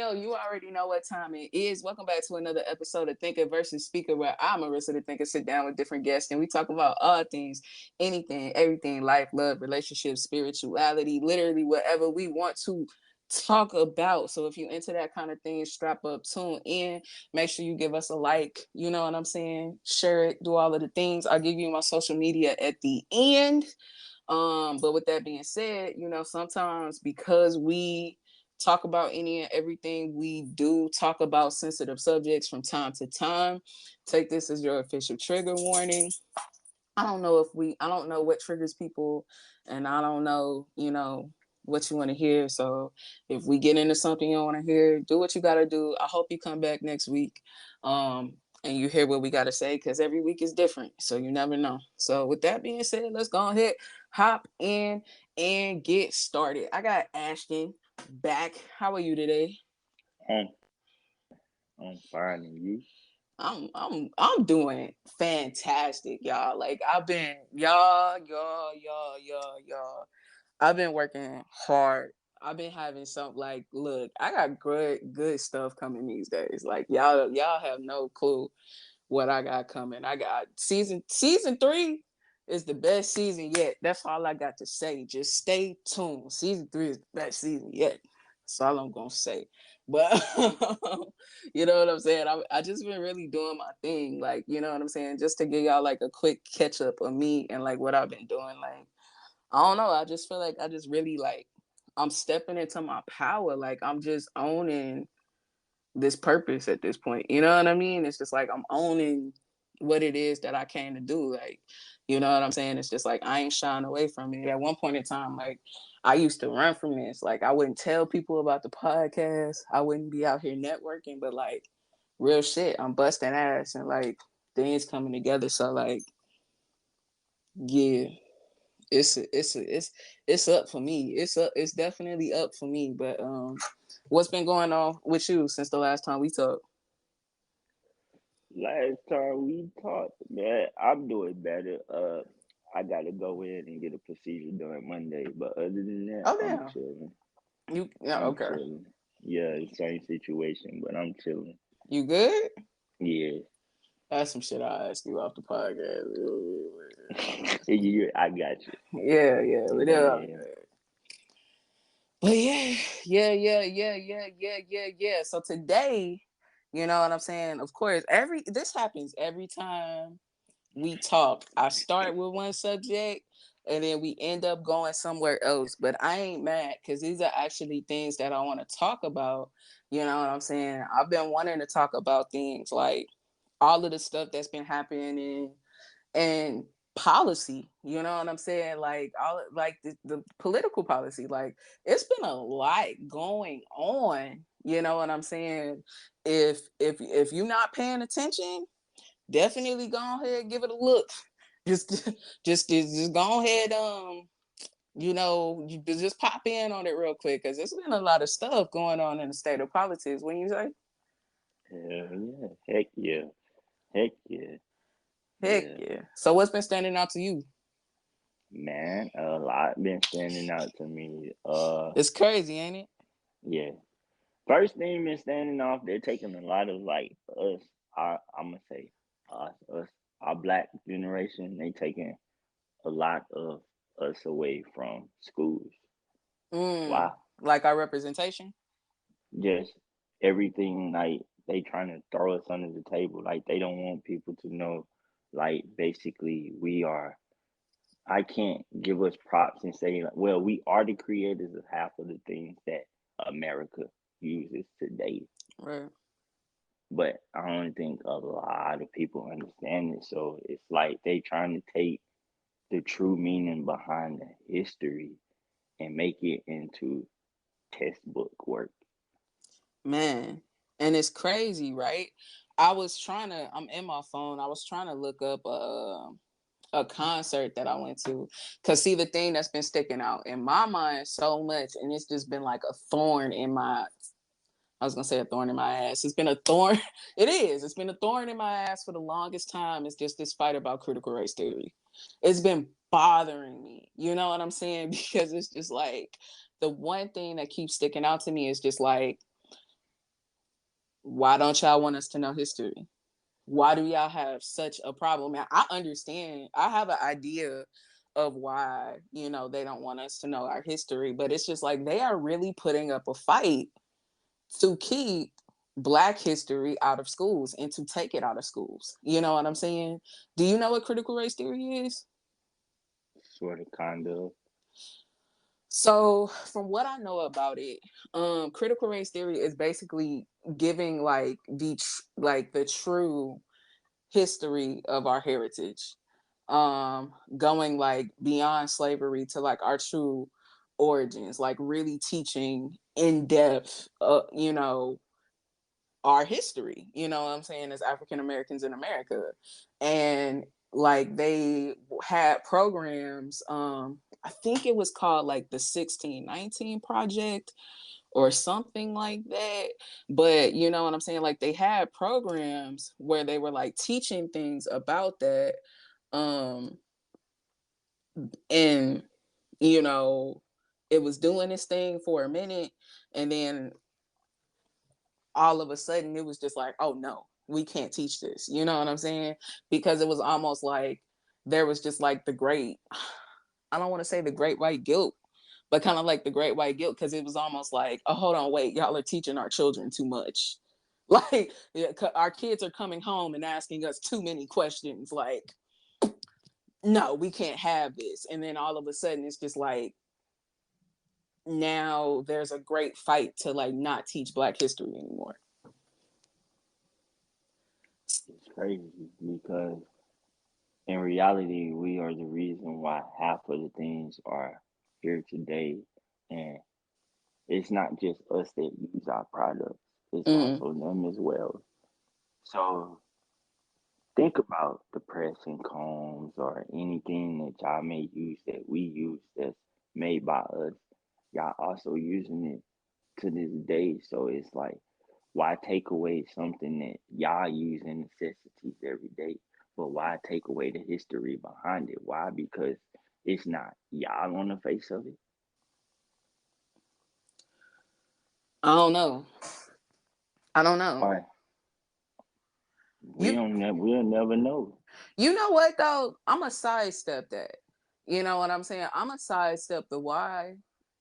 know, you already know what time it is. Welcome back to another episode of Thinker versus Speaker, where I'm Marissa the Thinker, sit down with different guests and we talk about all things, anything, everything, life, love, relationships, spirituality, literally whatever we want to talk about. So if you into that kind of thing, strap up, tune in, make sure you give us a like, you know what I'm saying? Share it, do all of the things. I'll give you my social media at the end. But with that being said, you know, sometimes because we talk about any and everything, we do talk about sensitive subjects from time to time. Take this as your official trigger warning. I don't know what triggers people, and I don't know, you know, what you want to hear. So if we get into something you don't want to hear, do what you got to do. I hope you come back next week. And you hear what we got to say, because every week is different. So you never know. So with that being said, let's go ahead, hop in and get started. I got Ashton back. How are you today? I'm, I'm fine, and you? I'm doing fantastic, y'all. Like I've been y'all. I've been working hard. I've been having some like look, I got good stuff coming these days. Like y'all have no clue what I got coming. I got season 3 is the best season yet. That's all I got to say. Just stay tuned. Season 3 is the best season yet. That's all I'm gonna say. But you know what I'm saying? I just been really doing my thing, like, you know what I'm saying, just to give y'all like a quick catch up of me and like what I've been doing. Like, I don't know. I just feel like I just really like I'm stepping into my power. Like I'm just owning this purpose at this point. You know what I mean? It's just like I'm owning what it is that I came to do. Like, you know what I'm saying? It's just like I ain't shying away from it. At one point in time, like I used to run from this. Like I wouldn't tell people about the podcast. I wouldn't be out here networking, but like real shit, I'm busting ass and like things coming together. So like, yeah, it's up for me. It's definitely up for me. But what's been going on with you since the last time we talked? Last time we talked, man, I'm doing better. I gotta go in and get a procedure done Monday, but other than that, Oh I'm damn. chilling. Yeah, I'm okay. chilling. Yeah, same situation, but I'm chilling. You good? Yeah, That's some shit I'll ask you off the podcast. yeah, I got you. Yeah. Yeah, But yeah. So today, you know what I'm saying? Of course, this happens every time we talk. I start with one subject and then we end up going somewhere else. But I ain't mad because these are actually things that I want to talk about. You know what I'm saying? I've been wanting to talk about things like all of the stuff that's been happening and policy, you know what I'm saying, like all like the political policy, like it's been a lot going on, you know what I'm saying. If you're not paying attention, definitely go ahead and give it a look. just just go ahead, you know, you just pop in on it real quick, because there's been a lot of stuff going on in the state of politics. When you say hell yeah, heck yeah, heck yeah, heck yeah. yeah, so what's been standing out to you? Man, a lot been standing out to me. It's crazy, ain't it? Yeah. First thing been standing off, they're taking a lot of like us, I'm gonna say us, our black generation. They taking a lot of us away from schools. Mm, Wow, like our representation. just everything like they trying to throw us under the table. Like they don't want people to know. Like basically, we are. I can't give us props and say, like, well, we are the creators of half of the things that America uses today. Right. But I don't think a lot of people understand it. So it's like they trying to take the true meaning behind the history and make it into textbook work. Man. And it's crazy, right? I'm in my phone. I was trying to look up a concert that I went to. Cause see, the thing that's been sticking out in my mind so much, and it's just been like a thorn in my, I was gonna say a thorn in my ass. It's been a thorn. It is. It's been a thorn in my ass for the longest time. It's just this fight about critical race theory. It's been bothering me. You know what I'm saying? Because it's just like the one thing that keeps sticking out to me is just like Why don't y'all want us to know history? Why do y'all have such a problem? And I understand, I have an idea of why, they don't want us to know our history, but it's just like they are really putting up a fight to keep Black history out of schools and to take it out of schools. You know what I'm saying? Do you know what critical race theory is? Sort of, kind of. So, from what I know about it, critical race theory is basically giving like the true history of our heritage, going like beyond slavery to like our true origins, like really teaching in depth, our history, you know what I'm saying, as African Americans in America. And like they had programs, I think it was called like the 1619 Project or something like that. But you know what I'm saying? Like they had programs where they were like teaching things about that. Um, and, you know, it was doing this thing for a minute. And then all of a sudden it was just like, oh no, we can't teach this. You know what I'm saying? Because it was almost like there was just like the great, I don't want to say the great white guilt, but kind of like the great white guilt, because it was almost like, oh, hold on, wait, y'all are teaching our children too much. Like, yeah, our kids are coming home and asking us too many questions. Like, no, we can't have this. And then all of a sudden, it's just like, now there's a great fight to like not teach Black history anymore. It's crazy because in reality, we are the reason why half of the things are here today. And it's not just us that use our products, it's Mm. also them as well. So think about the pressing combs or anything that y'all may use that we use that's made by us. Y'all also using it to this day. So it's like, why take away something that y'all use in necessities every day? But why take away the history behind it? Why? Because it's not y'all on the face of it. I don't know. I don't know. Why? You We'll never know. you know what though? I'm a sidestep that. You know what I'm saying? I'm a sidestep the why,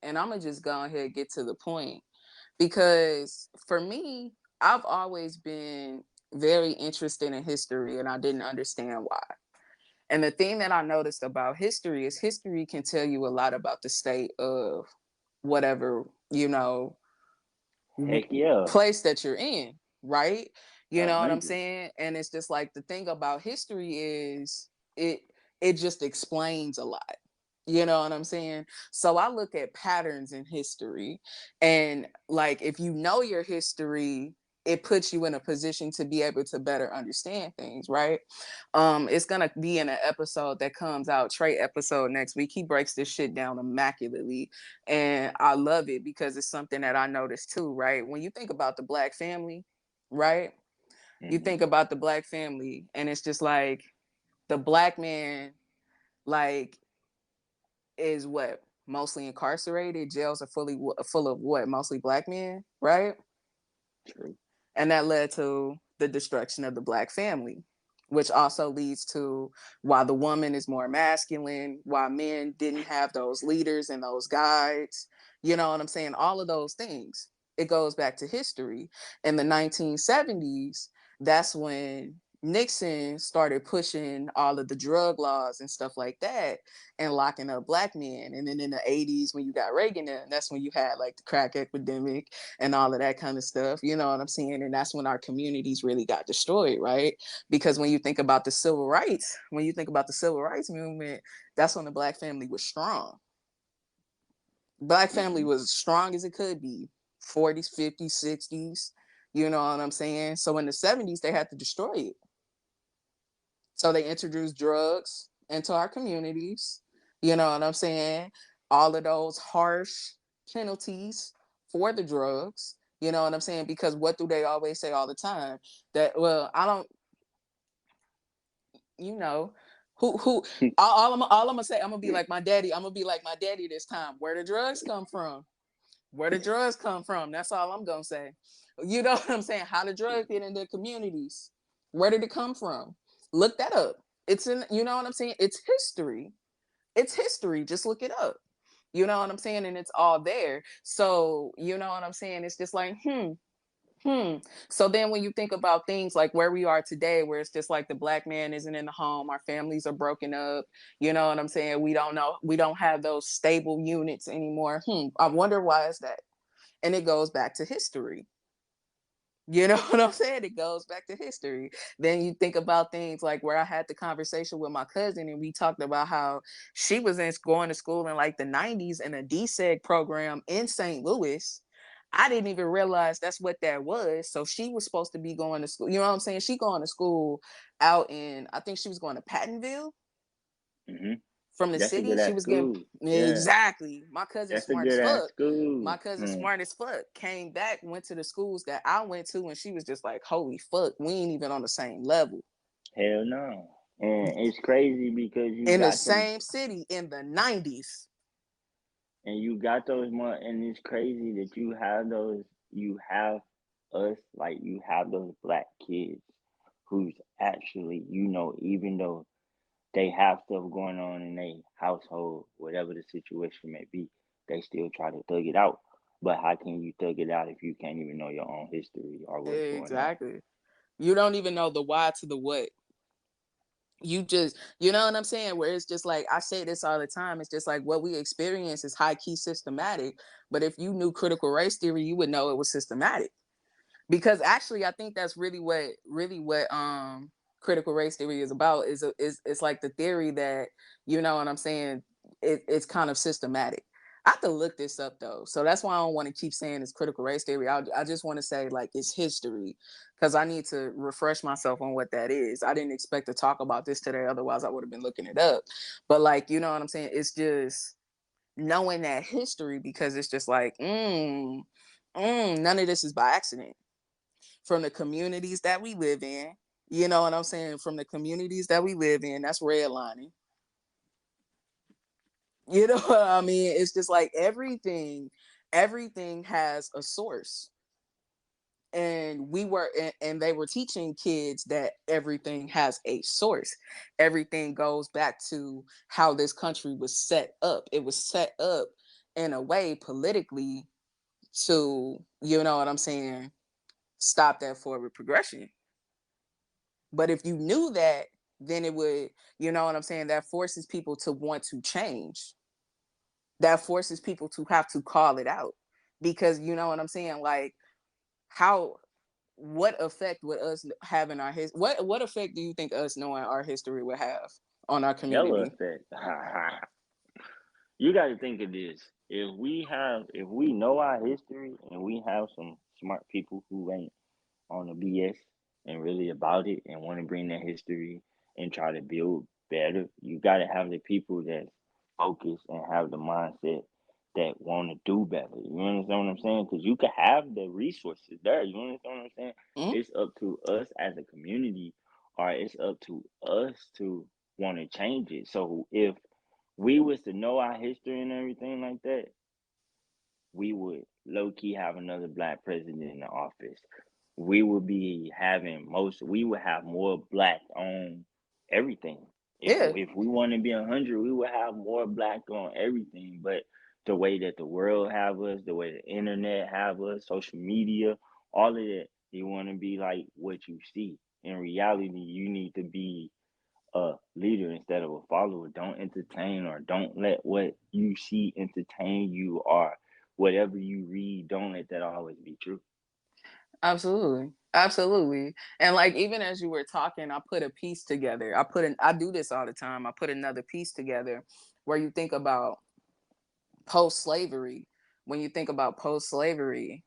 and I'm gonna just go ahead and get to the point. Because for me, I've always been very interested in history, and I didn't understand why. And the thing that I noticed about history is history can tell you a lot about the state of whatever, Heck yeah. place that you're in, right? You know what I'm 100. saying? And it's just like the thing about history is it it just explains a lot. You know what I'm saying? So I look at patterns in history, and like if you know your history, it puts you in a position to be able to better understand things, right? It's gonna be in an episode that comes out, Trey episode next week. He breaks this shit down immaculately, and I love it because it's something that I noticed too, right? When you think about the Black family, right? You think Hmm. about the Black family, and it's just like the Black man, like, is what, mostly incarcerated. Jails are fully full of what, mostly Black men, right? True. And that led to the destruction of the Black family, which also leads to why the woman is more masculine, why men didn't have those leaders and those guides. You know what I'm saying? All of those things. It goes back to history. In the 1970s, that's when Nixon started pushing all of the drug laws and stuff like that and locking up Black men. And then in the 80s, when you got Reagan, that's when you had like the crack epidemic and all of that kind of stuff. You know what I'm saying? And that's when our communities really got destroyed, right? Because when you think about the civil rights, when you think about the civil rights movement, that's when the Black family was strong. Black family Hmm. was as strong as it could be. 40s, 50s, 60s. You know what I'm saying? So in the 70s, they had to destroy it. So they introduced drugs into our communities. You know what I'm saying? All of those harsh penalties for the drugs. You know what I'm saying? Because what do they always say all the time? That, well, I don't, you know, who all I'm gonna say, I'm gonna be like my daddy. I'm gonna be like my daddy this time. Where the drugs come from? Where the drugs come from? That's all I'm gonna say. You know what I'm saying? How the drug get into communities? Where did it come from? Look that up. It's in, you know what I'm saying? It's history. It's history. Just look it up. You know what I'm saying? And it's all there. So, you know what I'm saying? It's just like, Hmm. So then when you think about things like where we are today, where it's just like the black man isn't in the home, our families are broken up, you know what I'm saying? We don't know, we don't have those stable units anymore. I wonder why is that? And it goes back to history. You know what I'm saying? It goes back to history. Then you think about things like where I had the conversation with my cousin, and we talked about how she was going to school in like the 90s in a DSEG program in St. Louis. I didn't even realize that's what that was. So she was supposed to be going to school. You know what I'm saying? She going to school out in, I think she was going to Pattonville Hmm. from the That's a city. good She ass was getting school. Yeah, exactly. My cousin that's a smart as good ass fuck. My school. cousin Hmm. smart as fuck came back, went to the schools that I went to, and she was just like, "Holy fuck, we ain't even on the same level." Hell no. And it's crazy because you In the got them, same city in the 90s. and you got those more, and it's crazy that you have those, you have us, like you have those black kids who's actually, even though they have stuff going on in their household, whatever the situation may be, they still try to thug it out. But how can you thug it out if you can't even know your own history or what's going on? Exactly. You don't even know the why to the what. You just, you know what I'm saying? Where it's just like, I say this all the time. It's just like what we experience is high key systematic. But if you knew critical race theory, you would know it was systematic. Because actually I think that's really what critical race theory is about is it's like the theory that, you know what I'm saying, it's kind of systematic. I have to look this up though, so that's why I don't want to keep saying it's critical race theory. I just want to say like it's history, because I need to refresh myself on what that is. I didn't expect to talk about this today, otherwise I would have been looking it up. But like, you know what I'm saying, it's just knowing that history, because it's just like none of this is by accident. From the communities that we live in. You know what I'm saying? From the communities that we live in, that's redlining. You know what I mean? It's just like everything has a source. And and they were teaching kids that everything has a source. Everything goes back to how this country was set up. It was set up in a way politically to, you know what I'm saying, stop that forward progression. But if you knew that, then it would, you know what I'm saying, that forces people to want to change. That forces people to have to call it out. Because you know what I'm saying? Like, how, what effect would us having our what effect do you think us knowing our history would have on our Hella community? effect. You got to think of this. If we know our history and we have some smart people who ain't on the BS and really about it and want to bring their history and try to build better, you got to have the people that focus and have the mindset that want to do better. You understand what I'm saying? Because you can have the resources there. You understand what I'm saying? Mm? It's up to us as a community, or it's up to us to want to change it. So if we was to know our history and everything like that, we would low key have another black president in the office. We would have more black on everything. Yeah. If we want to be 100, we would have more black on everything. But the way that the world have us, the way the internet have us, social media, all of that, you want to be like what you see. In reality, you need to be a leader instead of a follower. Don't entertain, or don't let what you see entertain you, or whatever you read, don't let that always be true. Absolutely. Absolutely. And like even as you were talking, I put a piece together. I do this all the time. I put another piece together where you think about post slavery. When you think about post slavery,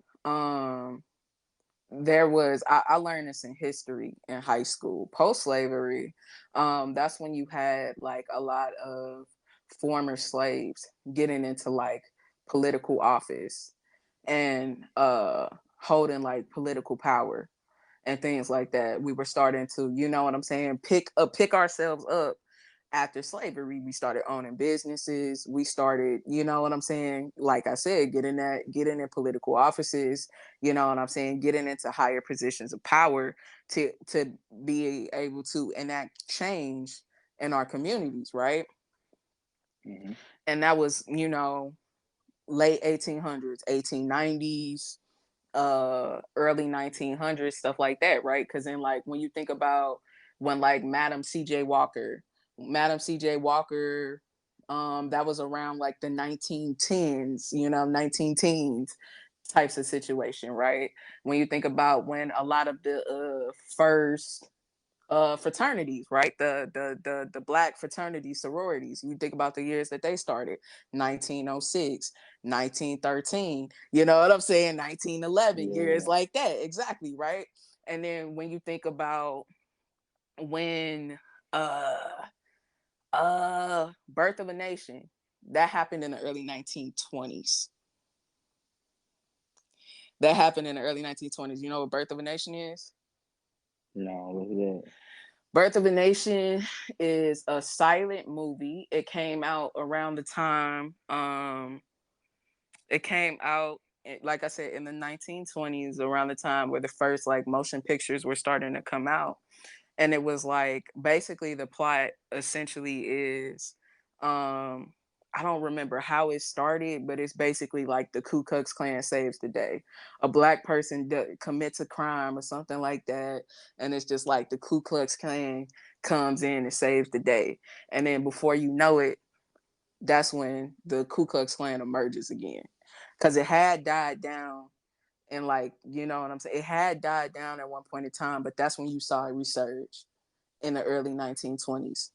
there was I learned this in history in high school. Post slavery, that's when you had like a lot of former slaves getting into like political office and holding like political power and things like that. We were starting to, you know what I'm saying, pick ourselves up After slavery, we started owning businesses. We started, you know what I'm saying? Like I said, getting in political offices, you know what I'm saying, getting into higher positions of power to be able to enact change in our communities, right? Mm-hmm. And that was, late 1800s, 1890s, early 1900s, stuff like that, right? Because then, like, when you think about when, like, Madam CJ Walker, that was around like the 1910s, 19 teens types of situation, right? When you think about when a lot of the first fraternities, right? The black fraternity sororities. You think about the years that they started: 1906, 1913. You know what I'm saying? 1911, years Yeah. like that, exactly, right? And then when you think about when uh Birth of a Nation, that happened in the early 1920s. That happened in the early 1920s. You know what Birth of a Nation is? No, what's that? Birth of a Nation is a silent movie. It came out around the time it came out, like I said, in the 1920s, around the time where the first like motion pictures were starting to come out. And it was like basically the plot essentially is um I don't remember how it started, but it's basically like the Ku Klux Klan saves the day. A black person commits a crime or something like that, and it's just like the Ku Klux Klan comes in and saves the day. And then before you know it, that's when the Ku Klux Klan emerges again, because it had died down. And like, you know what I'm saying, it had died down at one point in time, but that's when you saw it resurge in the early 1920s.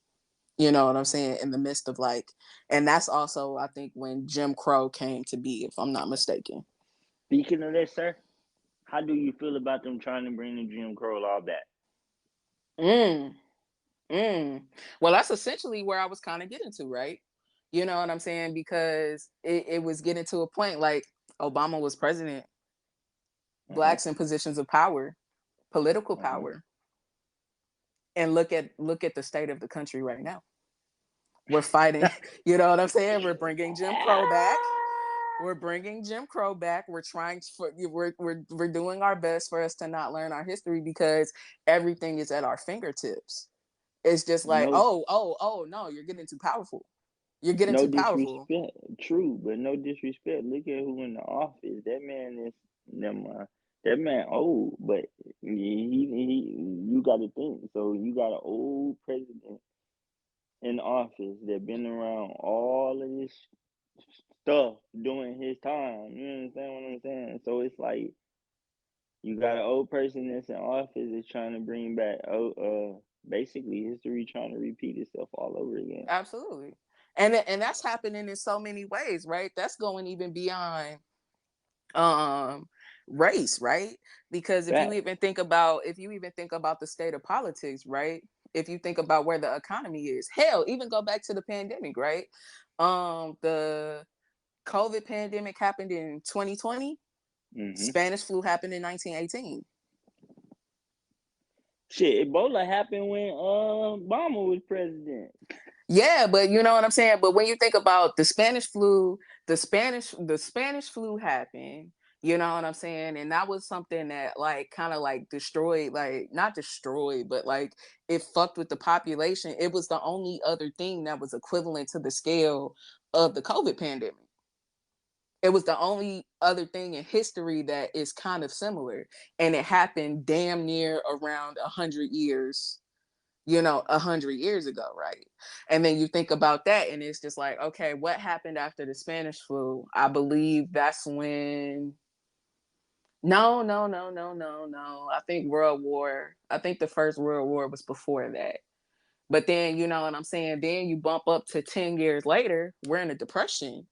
You know what I'm saying? In the midst of like, and that's also, I think, when Jim Crow came to be, if I'm not mistaken. Speaking of that, sir, how do you feel about them trying to bring the Jim Crow law back? Mm, mm. Well, that's essentially where I was kind of getting to, right? You know what I'm saying? Because it was getting to a point like Obama was president, Uh-huh. blacks in positions of power, political Uh-huh. power, and look at the state of the country right now. We're fighting, you know what I'm saying? We're bringing Jim Crow back. We're bringing Jim Crow back. We're trying for we're doing our best for us to not learn our history because everything is at our fingertips. It's just like, No, oh no, you're getting too powerful. You're getting no too powerful. disrespect. True, but no disrespect. Look at who in the office. That man is never mind. That man old, but you got to think. So you got an old president in office that been around all of this stuff during his time. You understand what I'm saying? So it's like you got an old person that's in office that's trying to bring back basically history trying to repeat itself all over again. Absolutely. And that's happening in so many ways, right? That's going even beyond um race, right? Because Fact. if you even think about the state of politics, right? If you think about where the economy is, hell, even go back to the pandemic, right? The COVID pandemic happened in 2020. Hmm. Spanish flu happened in 1918. Shit, Ebola happened when Obama was president. Yeah, but you know what I'm saying. But when you think about the Spanish flu, the Spanish flu happened. You know what I'm saying, and that was something that like kind of like destroyed, like not destroyed, but like it fucked with the population. It was the only other thing that was equivalent to the scale of the COVID pandemic. It was the only other thing in history that is kind of similar, and it happened damn near around 100 years, 100 years ago, right? And then you think about that, and it's just like, okay, what happened after the Spanish flu? I believe that's when. No, no, no, no, no, no. I think the first World War was before that. But then, you know what I'm saying? Then you bump up to 10 years later, we're in a depression.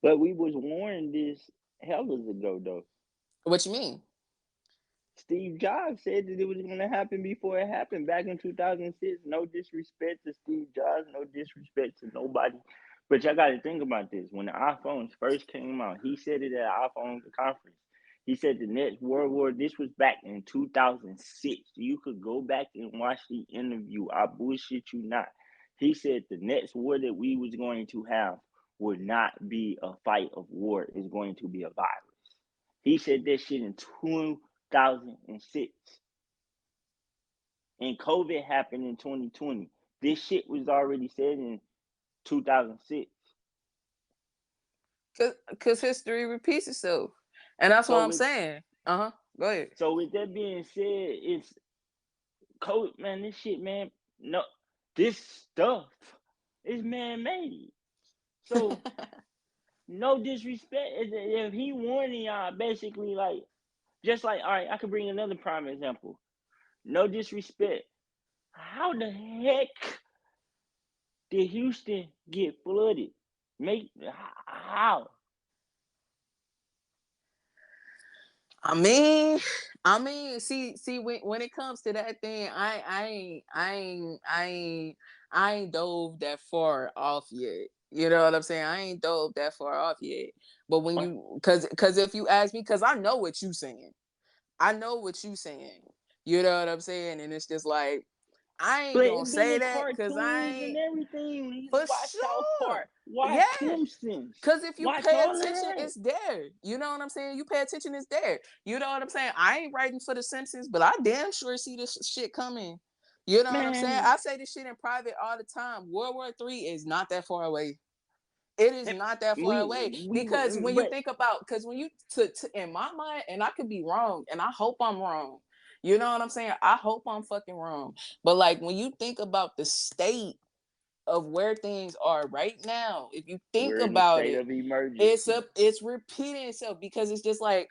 But we was warned this hellas ago though. What you mean? Steve Jobs said that it was going to happen before it happened back in 2006. No disrespect to Steve Jobs, no disrespect to nobody. But y'all got to think about this. When the iPhones first came out, he said it at iPhone conference. He said the next World War, this was back in 2006. You could go back and watch the interview. I bullshit you not. He said the next war that we was going to have would not be a fight of war. It's going to be a virus. He said that shit in 2006. And COVID happened in 2020. This shit was already said in 2006. Cause history repeats itself, and that's what So I'm with saying. Go ahead. so with that being said, it's COVID, man. This shit, man. No, this stuff is man made. So no disrespect. If he warning y'all, basically like just like, all right, I could bring another prime example. No disrespect. How the heck did Houston get flooded? Make how? See, when it comes to that thing, I ain't dove that far off yet. You know what I'm saying? I ain't dove that far off yet. But when you, cause if you ask me, cause I know what you saying. I know what you saying. You know what I'm saying? And it's just like, I ain't But gonna it been say in that because I cartoons and ain't everything. When you for watch South sure. Park, watch Yeah. Simpsons, Cause if you watch pay all of attention, that. it's there. You know what I'm saying? You pay attention, it's there. You know what I'm saying? I ain't writing for the Simpsons, but I damn sure see this shit coming. You know what I'm saying? Man, I say this shit in private all the time. World War III is not that far away. It is not that far away we because when you but think about, because when you in my mind, and I could be wrong, and I hope I'm wrong. You know what I'm saying? I hope I'm fucking wrong. But like when you think about the state of where things are right now, if you think we're in a about state it, of emergency. it's repeating itself because it's just like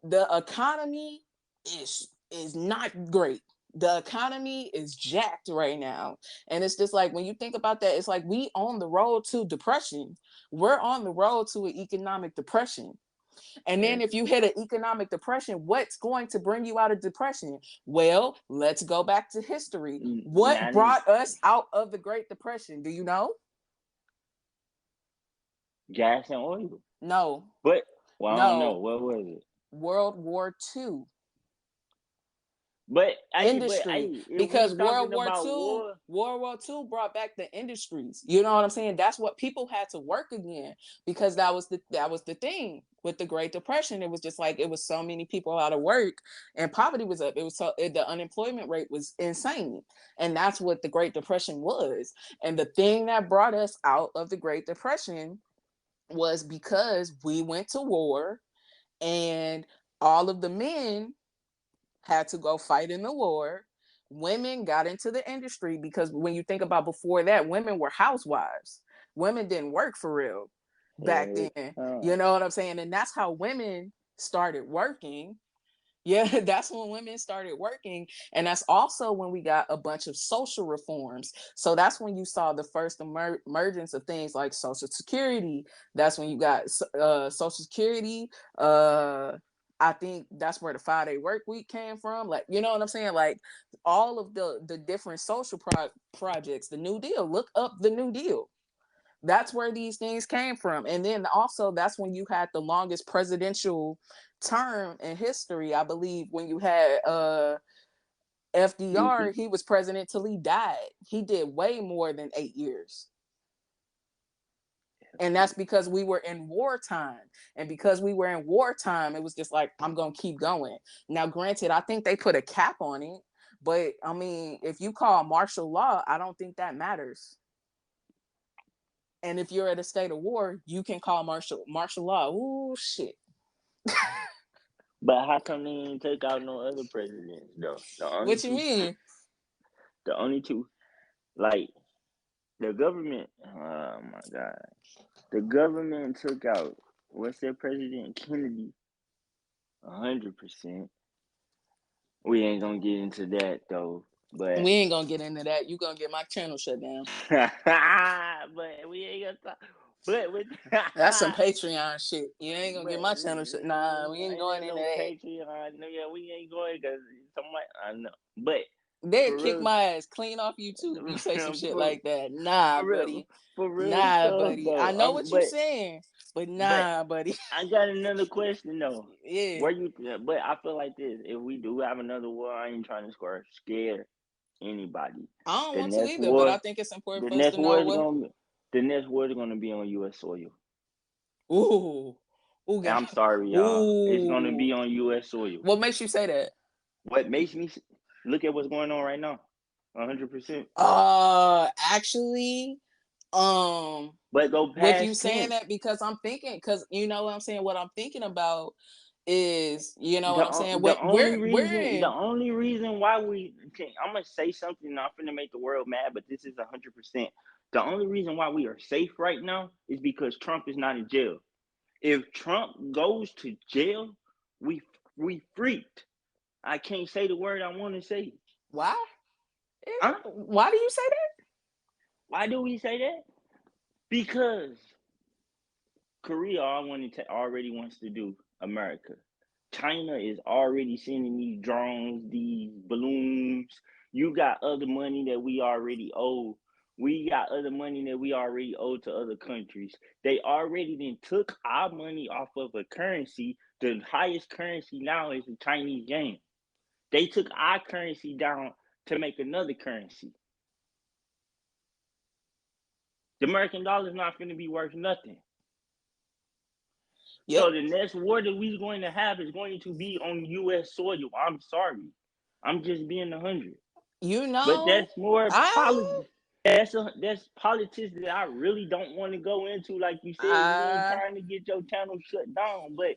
the economy is not great. The economy is jacked right now. And it's just like when you think about that, it's like we on the road to depression. We're on the road to an economic depression. And then Yes. if you hit an economic depression, what's going to bring you out of depression? Well, let's go back to history. What Not brought us out of the Great Depression? Do you know? gas and oil. No. But well, I don't know. No. What was it? World War II. But Industry, if we because talking about war, World War II brought back the industries. You know what I'm saying? That's what people had to work again because that was the thing with the Great Depression. It was just like it was so many people out of work and poverty was up. It was the unemployment rate was insane, and that's what the Great Depression was. And the thing that brought us out of the Great Depression was because we went to war and all of the men had to go fight in the war. Women got into the industry because when you think about before that, women were housewives. Women didn't work for real back heck, then. You know what I'm saying? And that's how women started working. Yeah, that's when women started working. And that's also when we got a bunch of social reforms. So that's when you saw the first emergence of things like Social Security. That's when you got Social Security. I think that's where the 5-day work week came from. Like, you know what I'm saying? Like all of the different social projects, the New Deal. Look up the New Deal. That's where these things came from. And then also that's when you had the longest presidential term in history. I believe when you had FDR, Goofy. he was president till he died. He did way more than 8 years. And that's because we were in wartime. And because we were in wartime, it was just like, I'm going to keep going. Now, granted, I think they put a cap on it. But I mean, if you call martial law, I don't think that matters. And if you're at a state of war, you can call martial law. Ooh, shit. But how come they didn't take out no other presidents though? What you mean? The only two, like the government. Oh my god, the government took out what's their president Kennedy 100%. We ain't gonna get into that though, but We ain't gonna get into that. You gonna get my channel shut down. but we ain't gonna talk. But with That's some Patreon shit. You ain't gonna get but my channel shut. Nah, we ain't ain't going there into no that. Patreon? No, yeah, we ain't going because somebody I know. But They'll for kick real, my ass clean off YouTube. You say some shit for like that. Nah, for real, buddy. for real Nah, stuff buddy. I though. know what you But saying. But But nah, buddy. I got another question though. Yeah. Where you? But I feel like this: if we do have another war, I ain't trying to scare anybody. I don't The want to next either, but I war, think it's important the for us next to war know is what. gonna, the next war is gonna be on U.S. soil. Ooh. Ooh, And God. I'm sorry, y'all. It's gonna Ooh. be on U.S. soil. What makes you say that? What makes me look at what's going on right now? 100%. Actually, um, But go with you past saying tense. that, because I'm thinking, because you know what I'm saying, what I'm thinking about is, you know what I'm saying, The what only we're reason, in. why I'm gonna say something not finna make the world mad, but this is 100%. The only reason why we are safe right now is because Trump is not in jail. If Trump goes to jail, we freaked. I can't say the word I want to say. Why? Huh? Why do you say that? Why do we say that? Because Korea already wants to do America. China is already sending these drones, these balloons. You got other money that we already owe. We got other money that we already owe to other countries. They already then took our money off of a currency. The highest currency now is the Chinese yuan. They took our currency down to make another currency. The American dollar is not going to be worth nothing. Yep. So the next war that we're going to have is going to be on U.S. soil. I'm sorry, I'm just being 100. You But know, that's more I, politics. That's politics that I really don't want to go into. Like you said, we ain't I, trying to get your channel shut down. But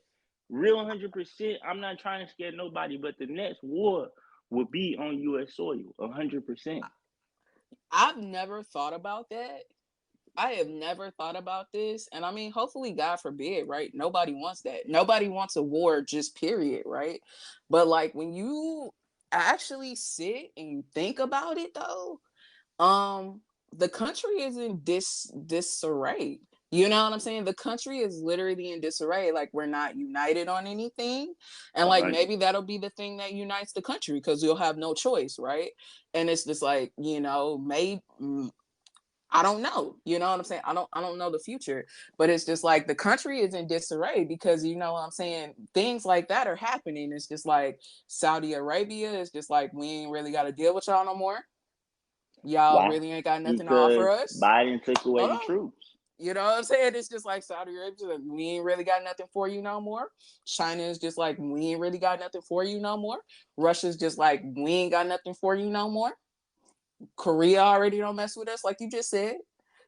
real 100%, I'm not trying to scare nobody. But the next war will be on U.S. soil, 100%. I've never thought about that. I have never thought about this. And I mean, hopefully, God forbid, right? Nobody wants that. Nobody wants a war, just period, right? But like when you actually sit and you think about it though, the country is in disarray. You know what I'm saying? The country is literally in disarray. Like we're not united on anything. And like 100. maybe that'll be the thing that unites the country because you'll have no choice, right? And it's just like, maybe I don't know. You know what I'm saying? I don't know the future, but it's just like the country is in disarray because you know what I'm saying? Things like that are happening. It's just like Saudi Arabia is just like we ain't really got to deal with y'all no more. Y'all Why? really ain't got nothing to offer Because us. Biden took away Hold the on. troops. You know what I'm saying? It's just like Saudi Arabia, like, we ain't really got nothing for you no more. China is just like, we ain't really got nothing for you no more. Russia's just like, we ain't got nothing for you no more. Korea already don't mess with us, like you just said.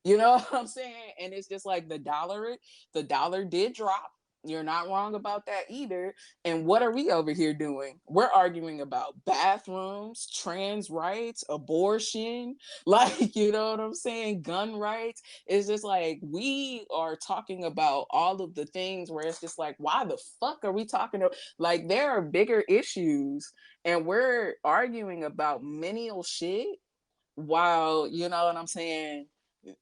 You know what I'm saying? And it's just like the dollar did drop. You're not wrong about that either. And what are we over here doing? We're arguing about bathrooms, trans rights, abortion, like, you know what I'm saying? Gun rights. It's just like we are talking about all of the things where it's just like, why the fuck are we talking about? Like, there are bigger issues, and we're arguing about menial shit while, you know what I'm saying,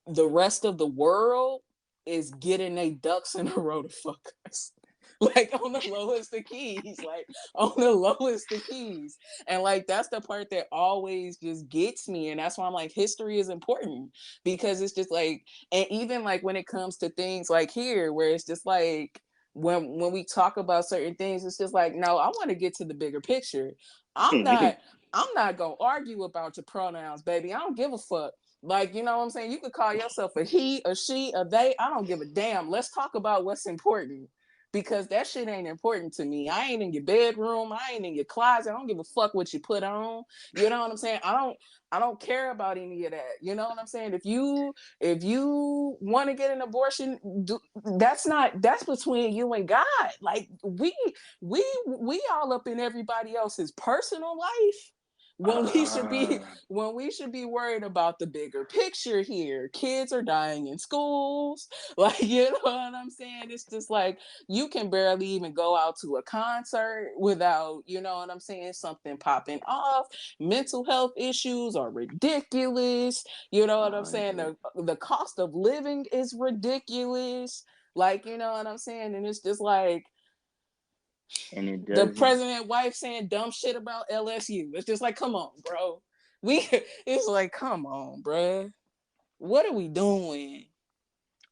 the rest of the world is getting their ducks in a row to fuck us. Like on the lowest of keys, like on the lowest of keys. And like that's the part that always just gets me. And that's why I'm like, history is important because it's just like, and even like when it comes to things like here, where it's just like, when we talk about certain things, it's just like, no, I want to get to the bigger picture. I'm not I'm not gonna argue about your pronouns, baby. I don't give a fuck. Like, you know what I'm saying? You could call yourself a he, a she, a they. I don't give a damn. Let's talk about what's important because that shit ain't important to me. I ain't in your bedroom. I ain't in your closet. I don't give a fuck what you put on. You know what I'm saying? I don't care about any of that. You know what I'm saying? If you want to get an abortion, that's between you and God. Like we all up in everybody else's personal life when we should be uh, when we should be worried about the bigger picture here. Kids are dying in schools. Like, you know what I'm saying? It's just like you can barely even go out to a concert without, you know what I'm saying, something popping off. Mental health issues are ridiculous. You know what I'm saying? 100. The cost of living is ridiculous. Like, you know what I'm saying? And it's just like And it the doesn't. president wife saying dumb shit about LSU. It's just like, come on, bro. It's like, come on, bro. What are we doing?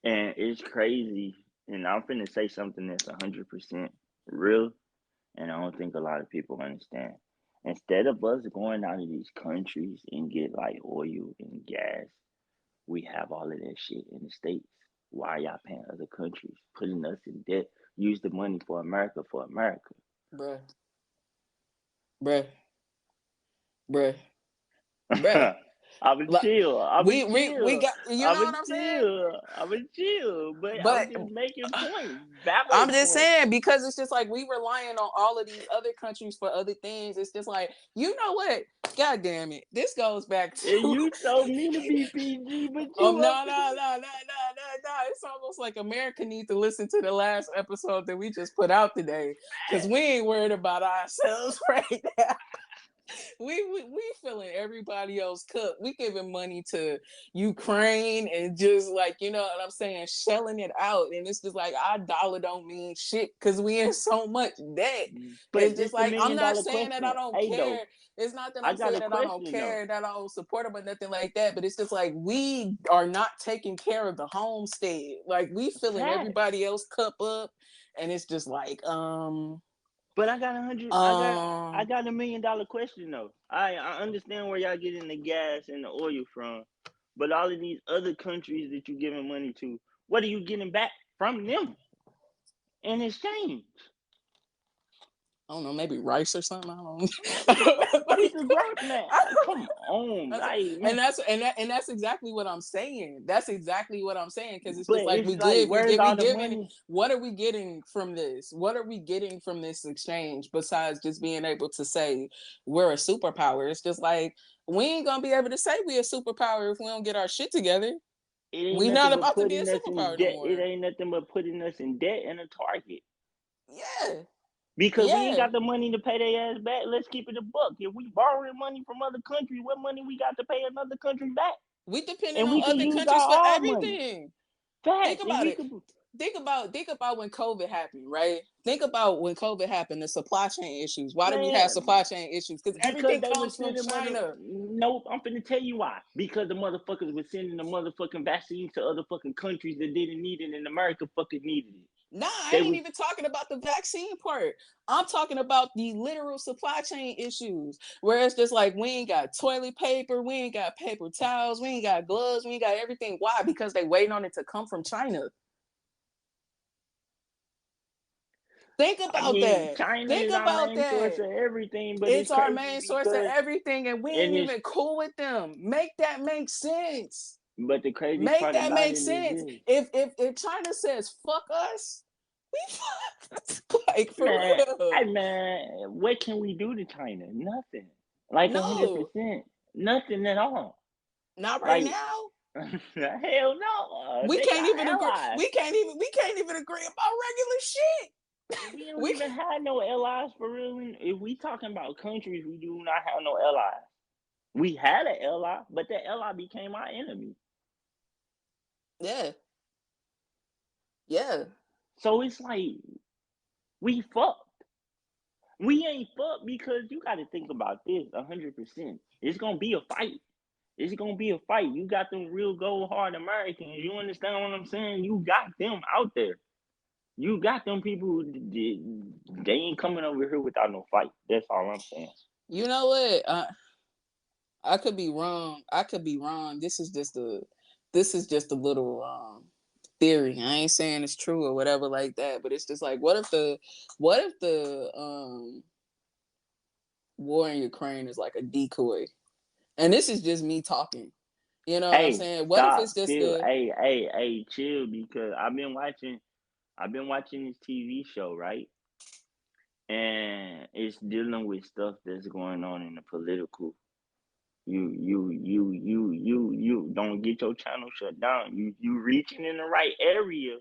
And it's crazy. and I'm finna say something that's 100% real, and I don't think a lot of people understand. Instead of us going out of these countries and get like oil and gas, we have all of that shit in the States. Why y'all paying other countries, putting us in debt? Use the money for America, for America. Bruh, bruh, bruh, bruh. I would Like, chill. I would we chill. got, you I know would what I'm saying? chill. I would chill. But But I'm just making points, valid I'm just points. saying, because it's just like we relying on all of these other countries for other things. It's just like, you know what? God damn it. This goes back And to you told me to be PG, but you up no, in no, no, no, no, no, no. It's almost like America needs to listen to the last episode that we just put out today. Cause we ain't worried about ourselves right now. We filling everybody else cup. We giving money to Ukraine and just like, you know what I'm saying, shelling it out. And it's just like our dollar don't mean shit because we in so much debt. But It's this just the like I'm million not dollar saying that I question. don't Hey though, care. It's not that I I'm got saying a that I don't question though. care, that I don't support them or nothing like that. But it's just like we are not taking care of the homestead. Like we filling Fact. everybody else cup up. And it's just like, But I got a hundred. I um, got $1 million question though. I understand where y'all getting the gas and the oil from, but all of these other countries that you giving money to, what are you getting back from them in exchange? I don't know, maybe rice or something. I don't know. We could grow, man. Come on, like man. And that's exactly what I'm saying. That's exactly what I'm saying because it's But just like it's like, where's we all the giving. money? What are we getting from this? What are we getting from this exchange besides just being able to say we're a superpower? It's just like we ain't gonna be able to say we're a superpower if we don't get our shit together. It ain't We not nothing but about to be a putting us in superpower no debt. It more. ain't nothing but putting us in debt and a target. Yeah, Because we ain't yeah. got the money to pay their ass back. Let's keep it a buck. If we borrowing money from other countries, what money we got to pay another country back? We depending And on we can other use countries for our own money. everything. Think Facts. And about we it. could. Think about when COVID happened, right? Think about when COVID happened, the supply chain issues. Why did we have Man, supply chain issues? Because because everything they comes was from sending China. Nope, I'm finna tell you why. Because the motherfuckers was sending the motherfucking vaccines to other fucking countries that didn't need it, and America fucking needed it. Nah, I They ain't was. even talking about the vaccine part. I'm talking about the literal supply chain issues where it's just like we ain't got toilet paper, we ain't got paper towels, we ain't got gloves, we ain't got everything. Why? Because they waiting on it to come from China. Think I about mean, that. China Think is our about main source that. of everything, but it's It's our crazy main source of because everything, and we and ain't it's even cool with them. Make that make sense. but the crazy Make part that about make it is sense. this. If China says fuck us, we fuck like for Man, real. hey man, what can we do to China? Nothing. Like a hundred No, percent. Nothing at all. not right Like now. hell no. We They can't got even agree. allies. We can't even agree about regular shit. We don't We even have no allies for real. If we talking about countries, we do not have no allies. We had an ally, but that ally became our enemy. yeah, yeah. So it's like we fucked. We ain't fucked because you got to think about this 100%. It's gonna be a fight. It's gonna be a fight. You got them real gold hard Americans. You understand what I'm saying? You got them out there. You got them people who they ain't coming over here without no fight. That's all I'm saying. You know what? I could be wrong. I could be wrong. This is just a little theory. I ain't saying it's true or whatever like that, but it's just like what if the war in Ukraine is like a decoy? And this is just me talking. You know what I'm Hey, saying? What if stop, it's just chill. the Hey, chill because I've been watching this TV show, right? And it's dealing with stuff that's going on in the political. You don't get your channel shut down. You reaching in the right area,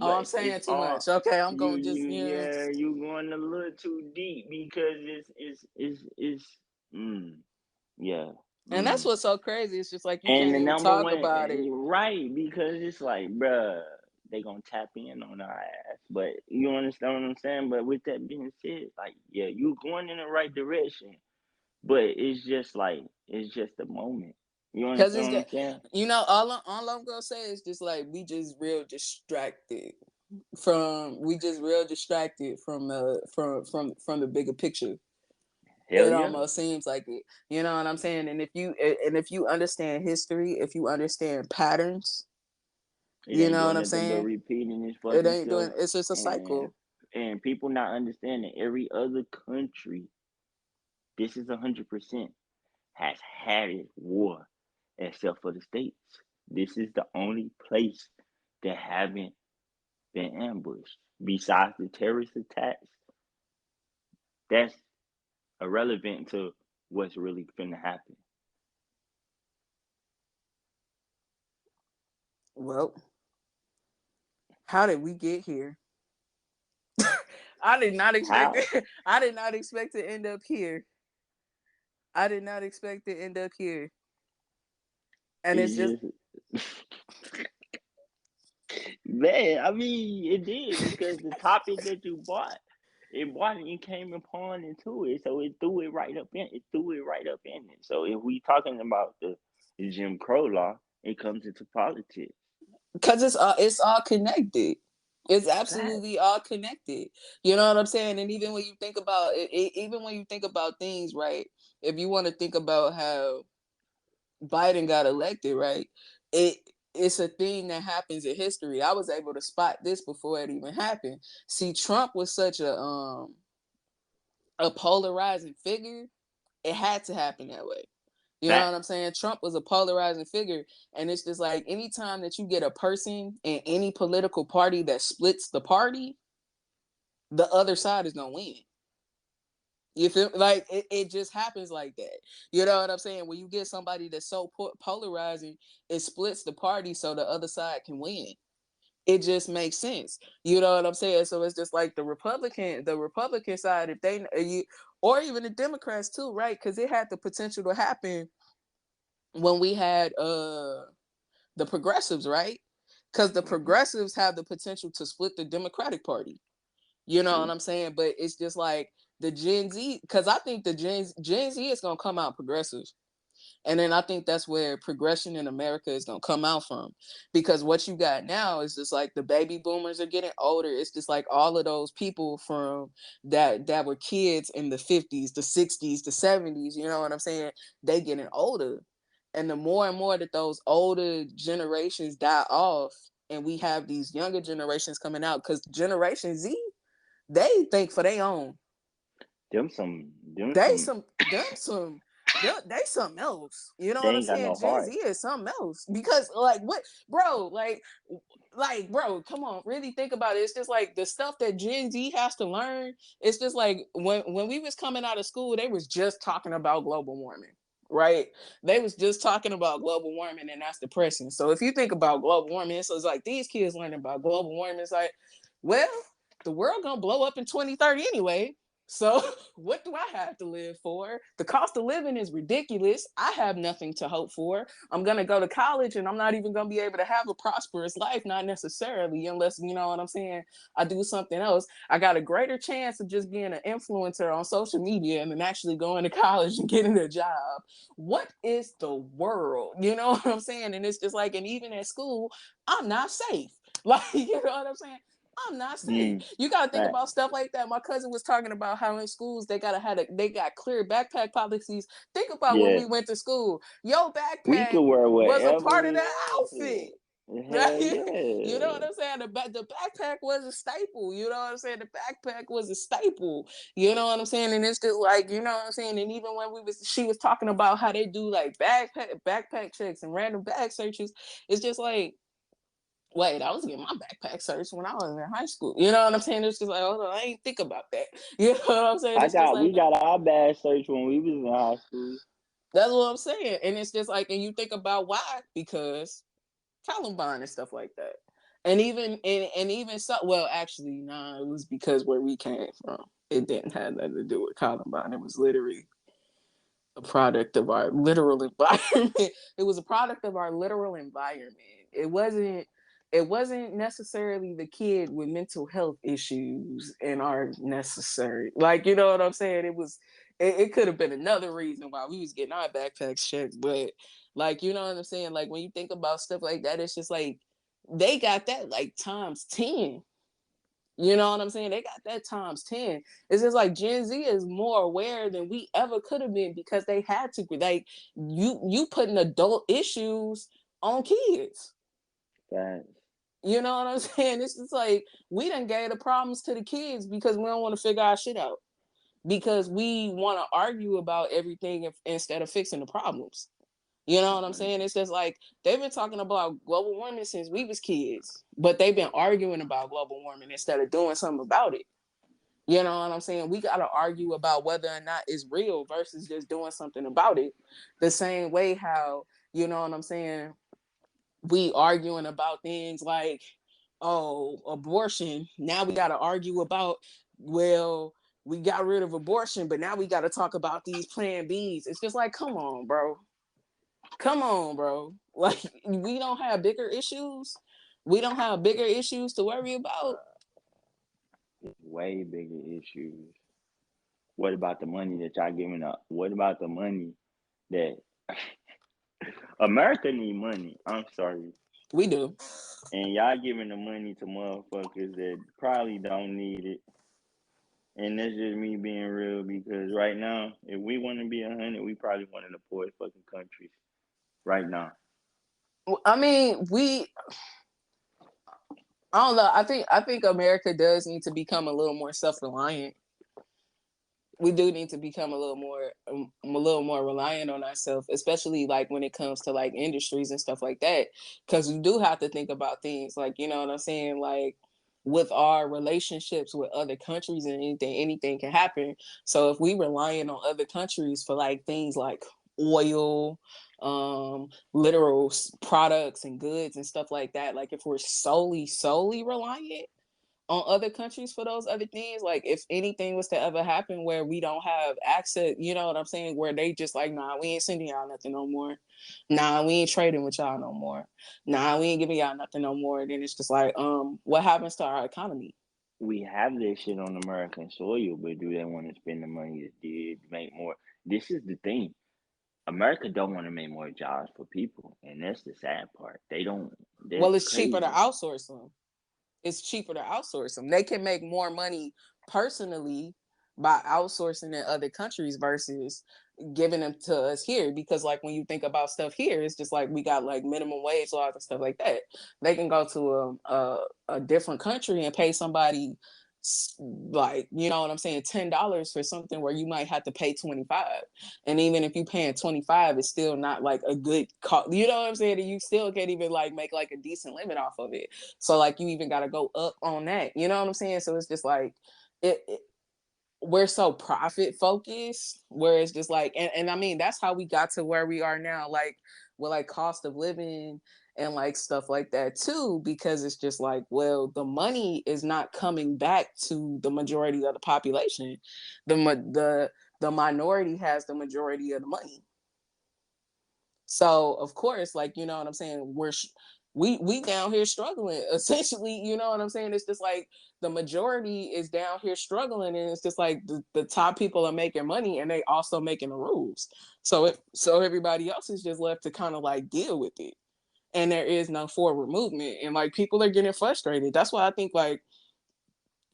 oh, but I'm saying it's too all much. Okay, I'm going to just yeah, you going a little too deep because it's yeah. and that's Mm. what's so crazy. It's just like you And can't the even number talk one, about it. right? Because it's like, bruh, they gonna tap in on our ass. But you understand what I'm saying? But with that being said, like, yeah, you going in the right direction. But it's just like, it's just a moment. You Cause understand it's what I'm just, saying? you know, all I'm gonna say is just like we just real distracted. We just real distracted from the bigger picture. Hell It yeah. almost seems like it. You know what I'm saying? And if you understand history, if you understand patterns, It you ain't know what doing I'm nothing but saying? repeating this It fucking ain't doing. stuff, It's just a and cycle. people not understanding every other country. This is 100% has had its war, except for the states. This is the only place that haven't been ambushed. Besides the terrorist attacks, that's irrelevant to what's really finna happen. Well, how did we get here? I did not expect How? it. I did not expect to end up here. I did not expect to end up here. And it's just It's just man. I mean, it did because the topic that you bought, it brought it and came upon into it, so it threw it right up in. It threw it right up in it. So if we talking about the Jim Crow law, it comes into politics. because it's all connected. It's Fact. absolutely all connected. You know what I'm saying? And even when you think about even when you think about things, right? If you want to think about how Biden got elected, right? It it's a thing that happens in history. I was able to spot this before it even happened. See, Trump was such a polarizing figure. It had to happen that way. You know what Fact. I'm saying? Trump was a polarizing figure. And it's just like anytime that you get a person in any political party that splits the party, the other side is gonna win. You feel like it just happens like that. You know what I'm saying? When you get somebody that's so polarizing, it splits the party so the other side can win. It just makes sense. You know what I'm saying? So it's just like the Republican side, if they you or even the Democrats too, right? Because it had the potential to happen when we had the progressives, right? Because the Hmm. progressives have the potential to split the Democratic Party. You know what True. I'm saying? But it's just like the Gen Z, because I think the Gen Z is gonna come out progressive. And then I think that's where progression in America is gonna come out from. Because what you got now is just like the baby boomers are getting older. It's just like all of those people from that were kids in the 50s, the 60s, the 70s, you know what I'm saying? They getting older. And the more and more that those older generations die off, and we have these younger generations coming out, because Generation Z, they think for their own. Them some. Them They some. some them some they something else. You know They what I'm ain't got saying? no Gen Z heart. is something else. Because like what bro, bro, come on, really think about it. It's just like the stuff that Gen Z has to learn. It's just like when we was coming out of school, they was just talking about global warming. Right? They was just talking about global warming, and that's depressing. So if you think about global warming, so it's like these kids learning about global warming, it's like, well, the world gonna blow up in 2030 anyway. So what do I have to live for? The cost of living is ridiculous. I have nothing to hope for. I'm going to go to college and I'm not even going to be able to have a prosperous life, not necessarily, unless, you know what I'm saying, I do something else. I got a greater chance of just being an influencer on social media and then actually going to college and getting a job. What is the world? You know what I'm saying? And it's just like, and even at school, I'm not safe. Like, you know what I'm saying? I'm not safe. Mm. You gotta think Fact. about stuff like that. My cousin was talking about how in schools they got clear backpack policies. Think about when Yeah. we went to school. Your We backpack could wear was a whatever part of we that want outfit. to. Hell You know what yeah. I'm saying? The backpack was a staple. You know what I'm saying? The backpack was a staple. You know what I'm saying? And it's just like, you know what I'm saying? And even when she was talking about how they do like backpack checks and random bag searches, it's just like, wait, I was getting my backpack searched when I was in high school. You know what I'm saying? It's just like, hold on, I ain't think about that. You know what I'm saying? I It's just got. like, We got our bad search when we was in high school. that's what I'm saying. And it's just like, and you think about why? Because Columbine and stuff like that. And even so, well, actually, nah, it was because where we came from. It didn't have nothing to do with Columbine. It was literally a product of our literal environment. It was a product of our literal environment. It wasn't necessarily the kid with mental health issues and are necessary. Like, you know what I'm saying? It could have been another reason why we was getting our backpacks checked. But like, you know what I'm saying? Like when you think about stuff like that, it's just like they got that like times 10. You know what I'm saying? They got that times 10. It's just like Gen Z is more aware than we ever could have been because they had to. Like you putting adult issues on kids. Facts. You know what I'm saying? It's just like we done gave the problems to the kids because we don't want to figure our shit out. Because we want to argue about everything instead of fixing the problems. You know what I'm saying? It's just like they've been talking about global warming since we was kids, but they've been arguing about global warming instead of doing something about it. You know what I'm saying? We got to argue about whether or not it's real versus just doing something about it. The same way how, you know what I'm saying, we arguing about things like, oh, abortion. Now we got to argue about, well, we got rid of abortion, but now we got to talk about these plan Bs. It's just like, come on, bro. Come on, bro. Like, we don't have bigger issues. We don't have bigger issues to worry about. Way bigger issues. What about the money that y'all giving up? What about the money that America need money? I'm sorry. We do. And y'all giving the money to motherfuckers that probably don't need it. And that's just me being real because right now, if we want to be 100, we probably one of the poorest fucking countries right now. I mean, I don't know. I think America does need to become a little more self-reliant. We do need to become a little more reliant on ourselves, especially like when it comes to like industries and stuff like that, because we do have to think about things like, you know what I'm saying, like with our relationships with other countries and anything can happen. So if we relying on other countries for like things like oil, literal products and goods and stuff like that, like if we're solely reliant on other countries for those other things, like if anything was to ever happen where we don't have access, you know what I'm saying, where they just like, nah, we ain't sending y'all nothing no more, nah, we ain't trading with y'all no more, nah, we ain't giving y'all nothing no more, then it's just like, what happens to our economy? We have this shit on American soil, but do they want to spend the money that did make more? This is the thing. America don't want to make more jobs for people, and that's the sad part. They don't. Well, That's it's cheaper to crazy. outsource them. It's cheaper to outsource them. They can make more money personally by outsourcing in other countries versus giving them to us here. Because like when you think about stuff here, it's just like we got like minimum wage laws and stuff like that. They can go to a different country and pay somebody like, you know what I'm saying, $10 for something where you might have to pay 25. And even if you paying 25, it's still not like a good you know what I'm saying, and you still can't even like make like a decent limit off of it. So like you even got to go up on that, you know what I'm saying? So it's just like it we're so profit focused where it's just like, and I mean that's how we got to where we are now, like with like cost of living and like stuff like that too, because it's just like, well, the money is not coming back to the majority of the population. The minority has the majority of the money. So of course, like, you know what I'm saying, we down here struggling essentially, you know what I'm saying? It's just like the majority is down here struggling, and it's just like the top people are making money and they also making the rules. So everybody else is just left to kind of like deal with it. And there is no forward movement. And like people are getting frustrated. That's why I think like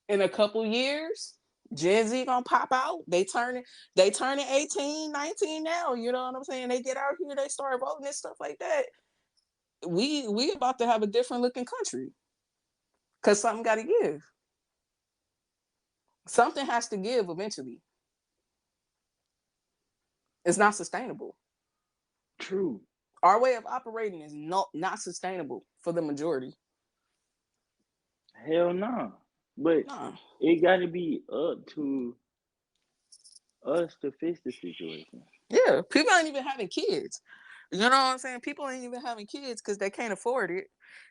in a couple years, Gen Z gonna pop out. They turning 18, 19 now. You know what I'm saying? They get out here, they start voting and stuff like that. We about to have a different looking country. Cause something gotta give. Something has to give eventually. It's not sustainable. True. Our way of operating is not sustainable for the majority. Hell no. But Nah. it got to be up to us to fix the situation. Yeah. People ain't even having kids. You know what I'm saying? People ain't even having kids because they can't afford it.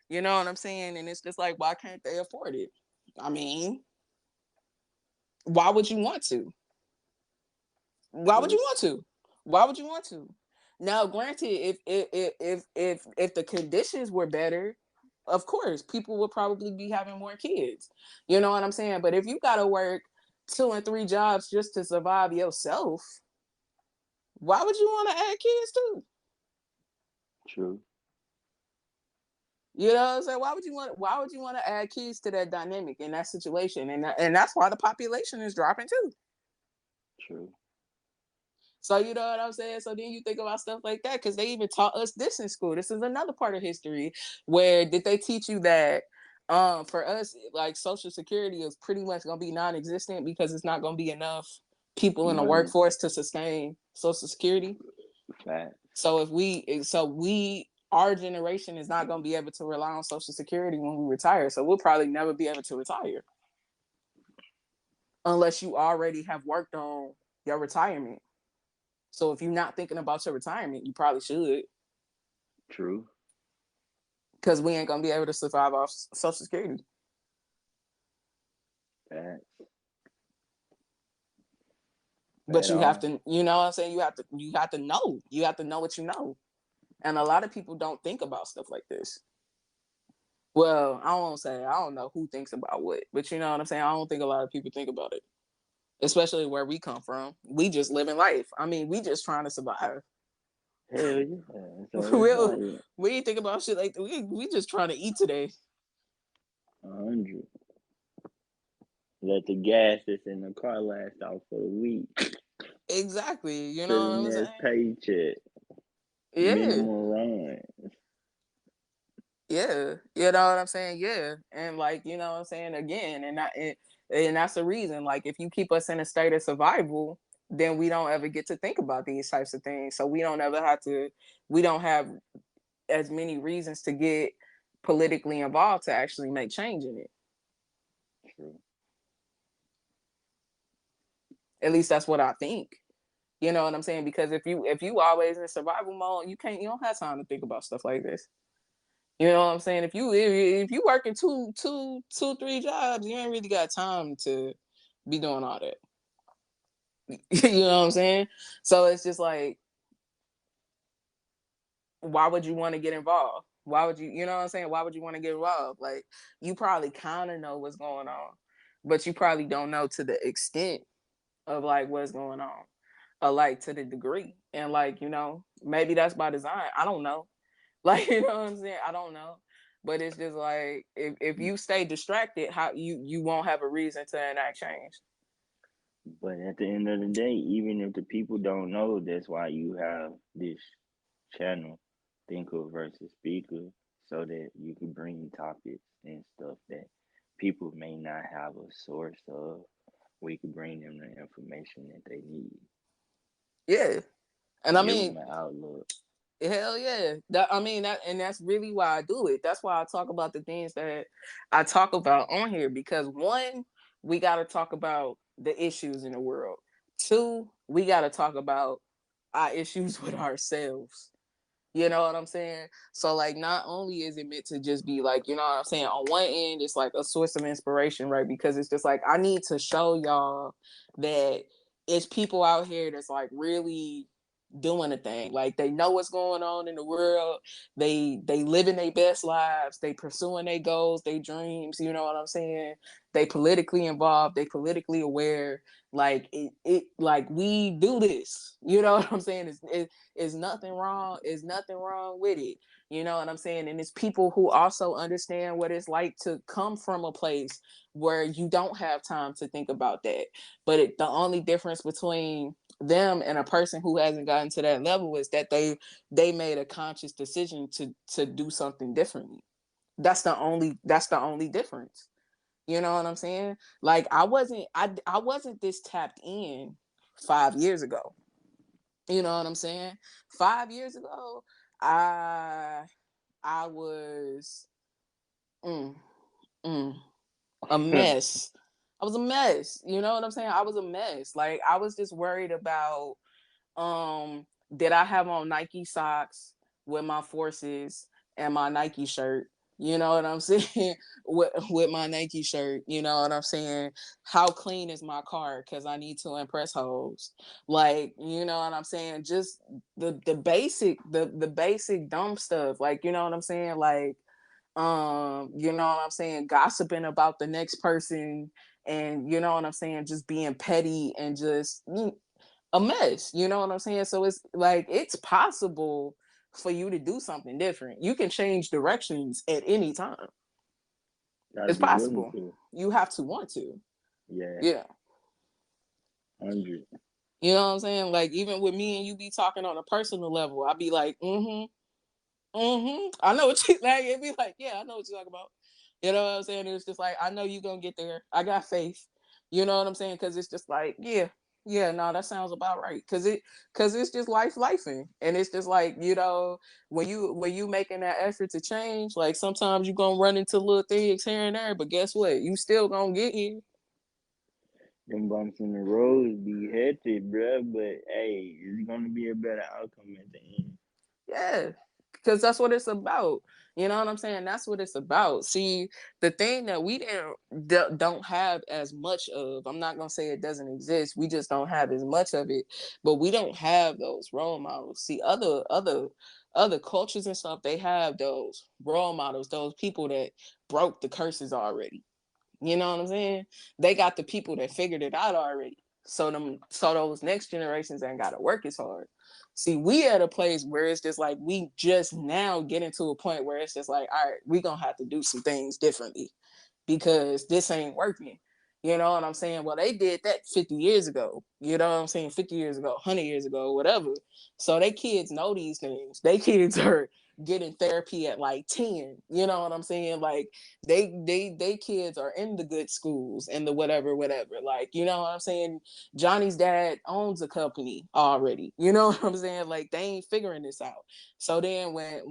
You know what I'm saying? And it's just like, why can't they afford it? I mean, why would you want to? Why would you Cause want to? Why would you want to? Now, granted, if the conditions were better, of course, people would probably be having more kids. You know what I'm saying? But if you gotta work 2 and 3 jobs just to survive yourself, why would you want to add kids too? true. You know what I'm saying? Why would you want to add kids to that dynamic in that situation? And that's why the population is dropping too. True. So you know what I'm saying? So then you think about stuff like that because they even taught us this in school. This is another part of history where did they teach you that for us like social security is pretty much gonna be non-existent because it's not gonna be enough people in the Money. workforce to sustain social security. Fact. So if we our generation is not gonna be able to rely on social security when we retire. So we'll probably never be able to retire unless you already have worked on your retirement. So if you're not thinking about your retirement, you probably should, True. because we ain't gonna be able to survive off Social Security. Fact. But At you have all. to, you know what I'm saying? You have to know what you know. And a lot of people don't think about stuff like this. Well, I won't say I don't know who thinks about what, but you know what I'm saying? I don't think a lot of people think about it. Especially where we come from. We just living life. I mean, we just trying to survive. Hell yeah. So it's we like we ain't think about shit like we just trying to eat today. 100. Let the gas that's in the car last out for a week Exactly. You to know the what I'm next saying? paycheck. Yeah. Minimum run. Yeah, you know what I'm saying. Yeah, and like you know what I'm saying again, and that's the reason. Like if you keep us in a state of survival, then we don't ever get to think about these types of things. So we don't ever have to. We don't have as many reasons to get politically involved to actually make change in it. True. At least that's what I think. You know what I'm saying? Because if you always in survival mode, you don't have time to think about stuff like this. You know what I'm saying? If you working three jobs, you ain't really got time to be doing all that. You know what I'm saying? So it's just like, why would you want to get involved? Why would you know what I'm saying? Why would you want to get involved? Like you probably kind of know what's going on, but you probably don't know to the extent of like what's going on. Or like to the degree. And like, maybe that's by design. I don't know. Like, you know what I'm saying? I don't know. But it's just like if you stay distracted, how you won't have a reason to enact change. But at the end of the day, even if the people don't know, that's why you have this channel, thinker versus speaker, so that you can bring topics and stuff that people may not have a source of. We can bring them the information that they need. Yeah. And I Give mean, them an outlook. hell yeah. That's really why I do it. That's why I talk about the things that I talk about on here because one, we got to talk about the issues in the world. Two, we got to talk about our issues with ourselves. You know what I'm saying? So like not only is it meant to just be like, you know what I'm saying, on one end it's like a source of inspiration, right? Because it's just like I need to show y'all that it's people out here that's like really doing a thing. Like they know what's going on in the world. They living their best lives. They pursuing their goals, their dreams, you know what I'm saying? They politically involved, they politically aware. Like it like we do this. You know what I'm saying? Is nothing wrong. Is nothing wrong with it. You know what I'm saying? And it's people who also understand what it's like to come from a place where you don't have time to think about that. But the only difference between them and a person who hasn't gotten to that level is that they made a conscious decision to do something differently. That's the only difference. You know what I'm saying? Like I wasn't this tapped in 5 years ago. You know what I'm saying? 5 years ago, I I was mm, mm, a mess. I was a mess. You know what I'm saying? I was a mess. Like I was just worried about did I have on Nike socks with my forces and my Nike shirt? You know what I'm saying? with my Nike shirt, you know what I'm saying? How clean is my car? Because I need to impress hoes. Like, you know what I'm saying? Just the basic dumb stuff. Like, you know what I'm saying? Like, you know what I'm saying? Gossiping about the next person, and you know what I'm saying? Just being petty and just a mess. You know what I'm saying? So it's like it's possible for you to do something different. You can change directions at any time. Gotta It's be willing possible. to. You have to want to. Yeah, Yeah. 100. You know what I'm saying? Like even with me and you be talking on a personal level, I'd be like, I know what you like. It'd be like, yeah, I know what you're talking about. You know what I'm saying? It's just like, I know you're gonna get there. I got faith. You know what I'm saying? Cause it's just like, yeah, no, that sounds about right. Cause it's just lifing. And it's just like, when you making that effort to change, like sometimes you're gonna run into little things here and there, but guess what? You still gonna get here. Them bumps in the road be hectic, bruh. But hey, it's gonna be a better outcome at the end. Yeah, because that's what it's about. You know what I'm saying? That's what it's about. See, the thing that we don't have as much of, I'm not gonna say it doesn't exist. We just don't have as much of it. But we don't have those role models. See, other cultures and stuff, they have those role models, those people that broke the curses already. You know what I'm saying? They got the people that figured it out already. So those next generations ain't gotta work as hard. See, we at a place where it's just like we just now getting to a point where it's just like, all right, we gonna have to do some things differently because this ain't working. You know what I'm saying? Well, they did that 50 years ago. You know what I'm saying? 50 years ago, 100 years ago, whatever. So they kids know these things. They kids are getting therapy at like 10. You know what I'm saying? Like they kids are in the good schools and the whatever. Like, you know what I'm saying? Johnny's dad owns a company already. You know what I'm saying? Like they ain't figuring this out. So then when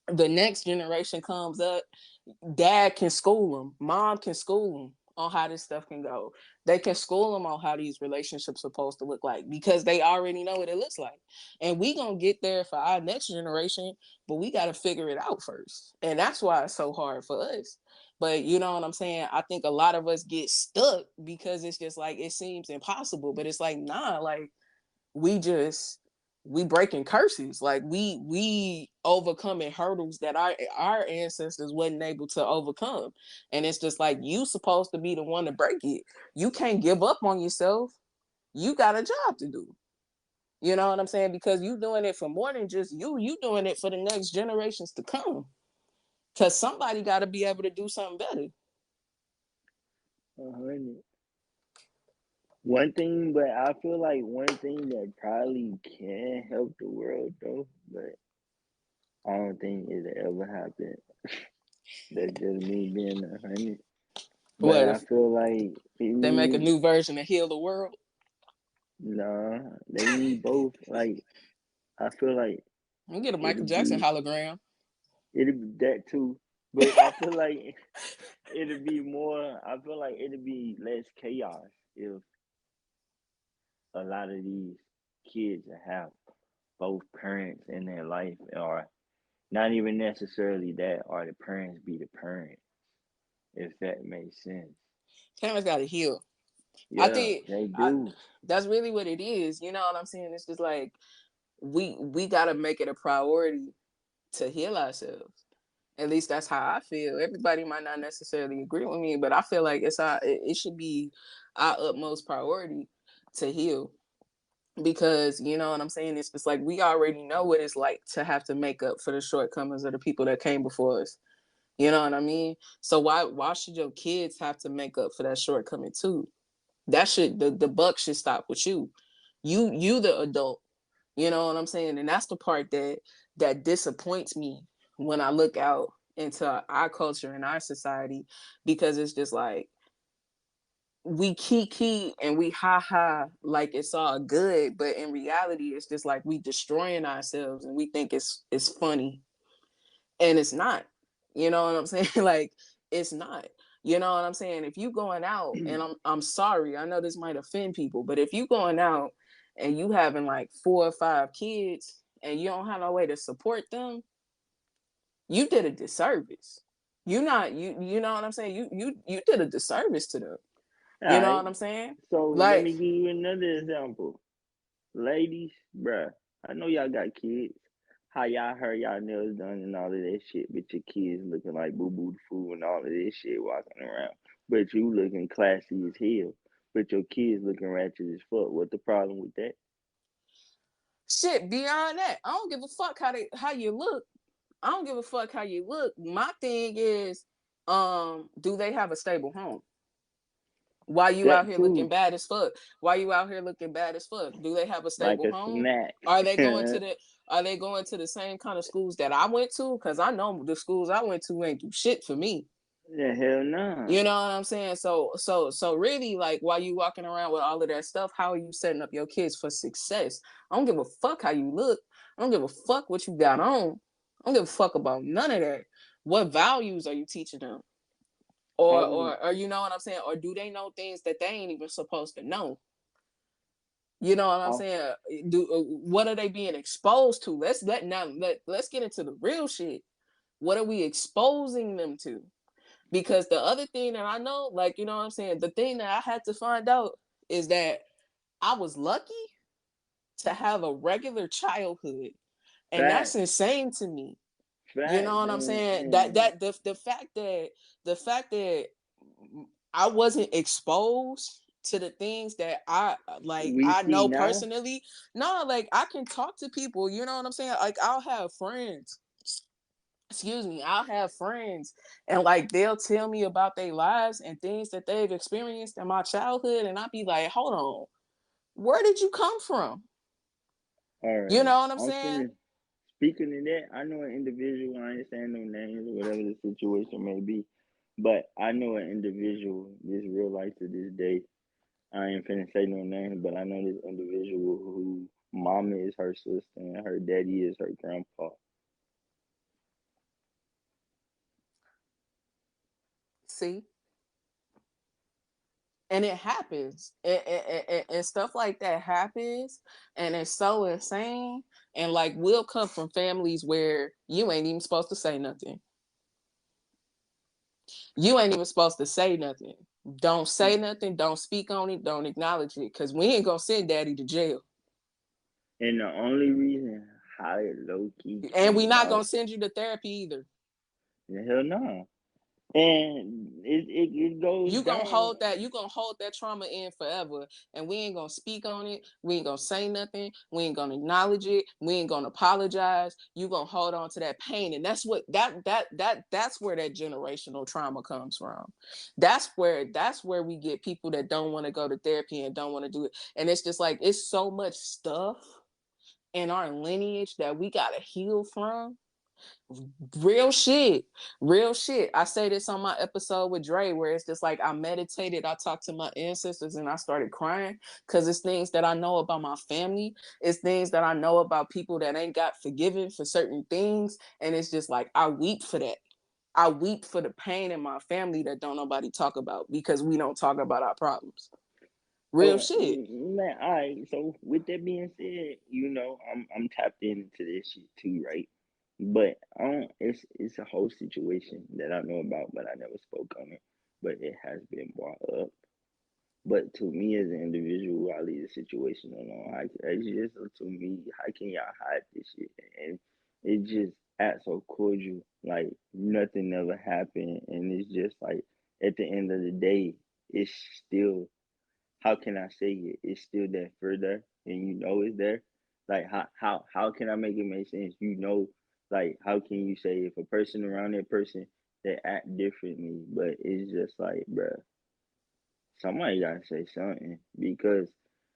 the next generation comes up, dad can school them, mom can school them on how this stuff can go. They can school them on how these relationships are supposed to look like because they already know what it looks like. And we gonna get there for our next generation, but we got to figure it out first. And that's why it's so hard for us. But you know what I'm saying? I think a lot of us get stuck because it's just like it seems impossible. But it's like, nah, like we just we breaking curses, like we overcoming hurdles that our ancestors wasn't able to overcome. And it's just like you supposed to be the one to break it. You can't give up on yourself. You got a job to do. You know what I'm saying? Because you doing it for more than just you doing it for the next generations to come, because somebody got to be able to do something better. 100. One thing, but I feel like one thing that probably can help the world though, but I don't think it'll ever happen. That's just me being 100. But What I if feel like they make a we new version to heal the world? nah, they need both. Like I feel like You get a it'll Michael Jackson be hologram. it'll be that too. But I feel like it'll be more. I feel like it'll be less chaos if a lot of these kids have both parents in their life, or not even necessarily that, or the parents be the parent, if that makes sense. Parents got to heal. I Yeah, think they I, do. that's really what it is. You know what I'm saying? It's just like we got to make it a priority to heal ourselves. At least that's how I feel. Everybody might not necessarily agree with me, but I feel like it should be our utmost priority to heal, because you know what I'm saying. It's just like we already know what it's like to have to make up for the shortcomings of the people that came before us. You know what I mean? So why should your kids have to make up for that shortcoming too? That should the buck should stop with you. You the adult. You know what I'm saying? And that's the part that disappoints me when I look out into our culture and our society, because it's just like we kiki and we ha ha like it's all good, but in reality it's just like we destroying ourselves and we think it's funny, and it's not. You know what I'm saying? Like it's not. You know what I'm saying? If you going out, and I'm sorry, I know this might offend people, but if you going out and you having like 4 or 5 kids and you don't have no way to support them, you did a disservice. You know what I'm saying? You did a disservice to them. All You know right. what I'm saying? So let Like, me give you another example. Ladies, bruh, I know y'all got kids. How y'all heard y'all nails done and all of that shit, but your kids looking like boo boo the fool and all of this shit walking around. But you looking classy as hell. But your kids looking ratchet as fuck. What the problem with that? Shit, beyond that, I don't give a fuck how you look. I don't give a fuck how you look. My thing is, do they have a stable home? Why you out That here looking too, bad as fuck? Why you out here looking bad as fuck? Do they have a like stable a home? snack. Are they going to the Are they going to the same kind of schools that I went to? Because I know the schools I went to ain't do shit for me. The hell no. You know what I'm saying? So really, like, while you walking around with all of that stuff, how are you setting up your kids for success? I don't give a fuck how you look. I don't give a fuck what you got on. I don't give a fuck about none of that. What values are you teaching them? Um, Or you know what I'm saying? Or do they know things that they ain't even supposed to know? You know what I'm oh, saying? What are they being exposed to? Let's get into the real shit. What are we exposing them to? Because the other thing that I know, like, you know what I'm saying, the thing that I had to find out is that I was lucky to have a regular childhood, and that's facts, insane to me. You know facts, what I'm saying? The fact that I wasn't exposed to the things that we I see know now. personally. No, like, I can talk to people, you know what I'm saying? Like, I'll have friends, excuse me, I'll have friends, and like, they'll tell me about their lives and things that they've experienced in my childhood, and I'll be like, hold on, where did you come from? All You right, know what I'm I'm saying? finna. Speaking of that, I know an individual. I ain't saying no names or whatever the situation may be, but I know an individual. This real life to this day. I ain't finna say no names, but I know this individual who mama is her sister and her daddy is her grandpa. See, and it happens, and stuff like that happens, and it's so insane. And like, we'll come from families where you ain't even supposed to say nothing. You ain't even supposed to say nothing. Don't say nothing, don't speak on it, don't acknowledge it, because we ain't gonna send daddy to jail, And the only reason how it low key and we came not about, gonna send you to therapy either. the hell no. And it goes down. You gonna hold that trauma in forever, and we ain't gonna speak on it, we ain't gonna say nothing, we ain't gonna acknowledge it, we ain't gonna apologize. You gonna hold on to that pain, and that's where that generational trauma comes from. That's where we get people that don't want to go to therapy and don't want to do it. And it's just like, it's so much stuff in our lineage that we gotta heal from. Real shit. Real shit. I say this on my episode with Dre, where it's just like, I meditated, I talked to my ancestors, and I started crying because it's things that I know about my family. It's things that I know about people that ain't got forgiven for certain things. And it's just like, I weep for that. I weep for the pain in my family that don't nobody talk about, because we don't talk about our problems. Real shit. Man, all right. So with that being said, I'm tapped into this shit too, right? But I don't. It's a whole situation that I know about, but I never spoke on it. But it has been brought up. But to me as an individual, I leave the situation alone. It's just to me, how can y'all hide this shit? And it just act so cordial, like nothing ever happened, and it's just like at the end of the day, it's still, how can I say it? It's still that further, and it's there. Like how can I make it make sense? Like how can you say if a person around that person they act differently, but it's just like, bruh, somebody gotta say something because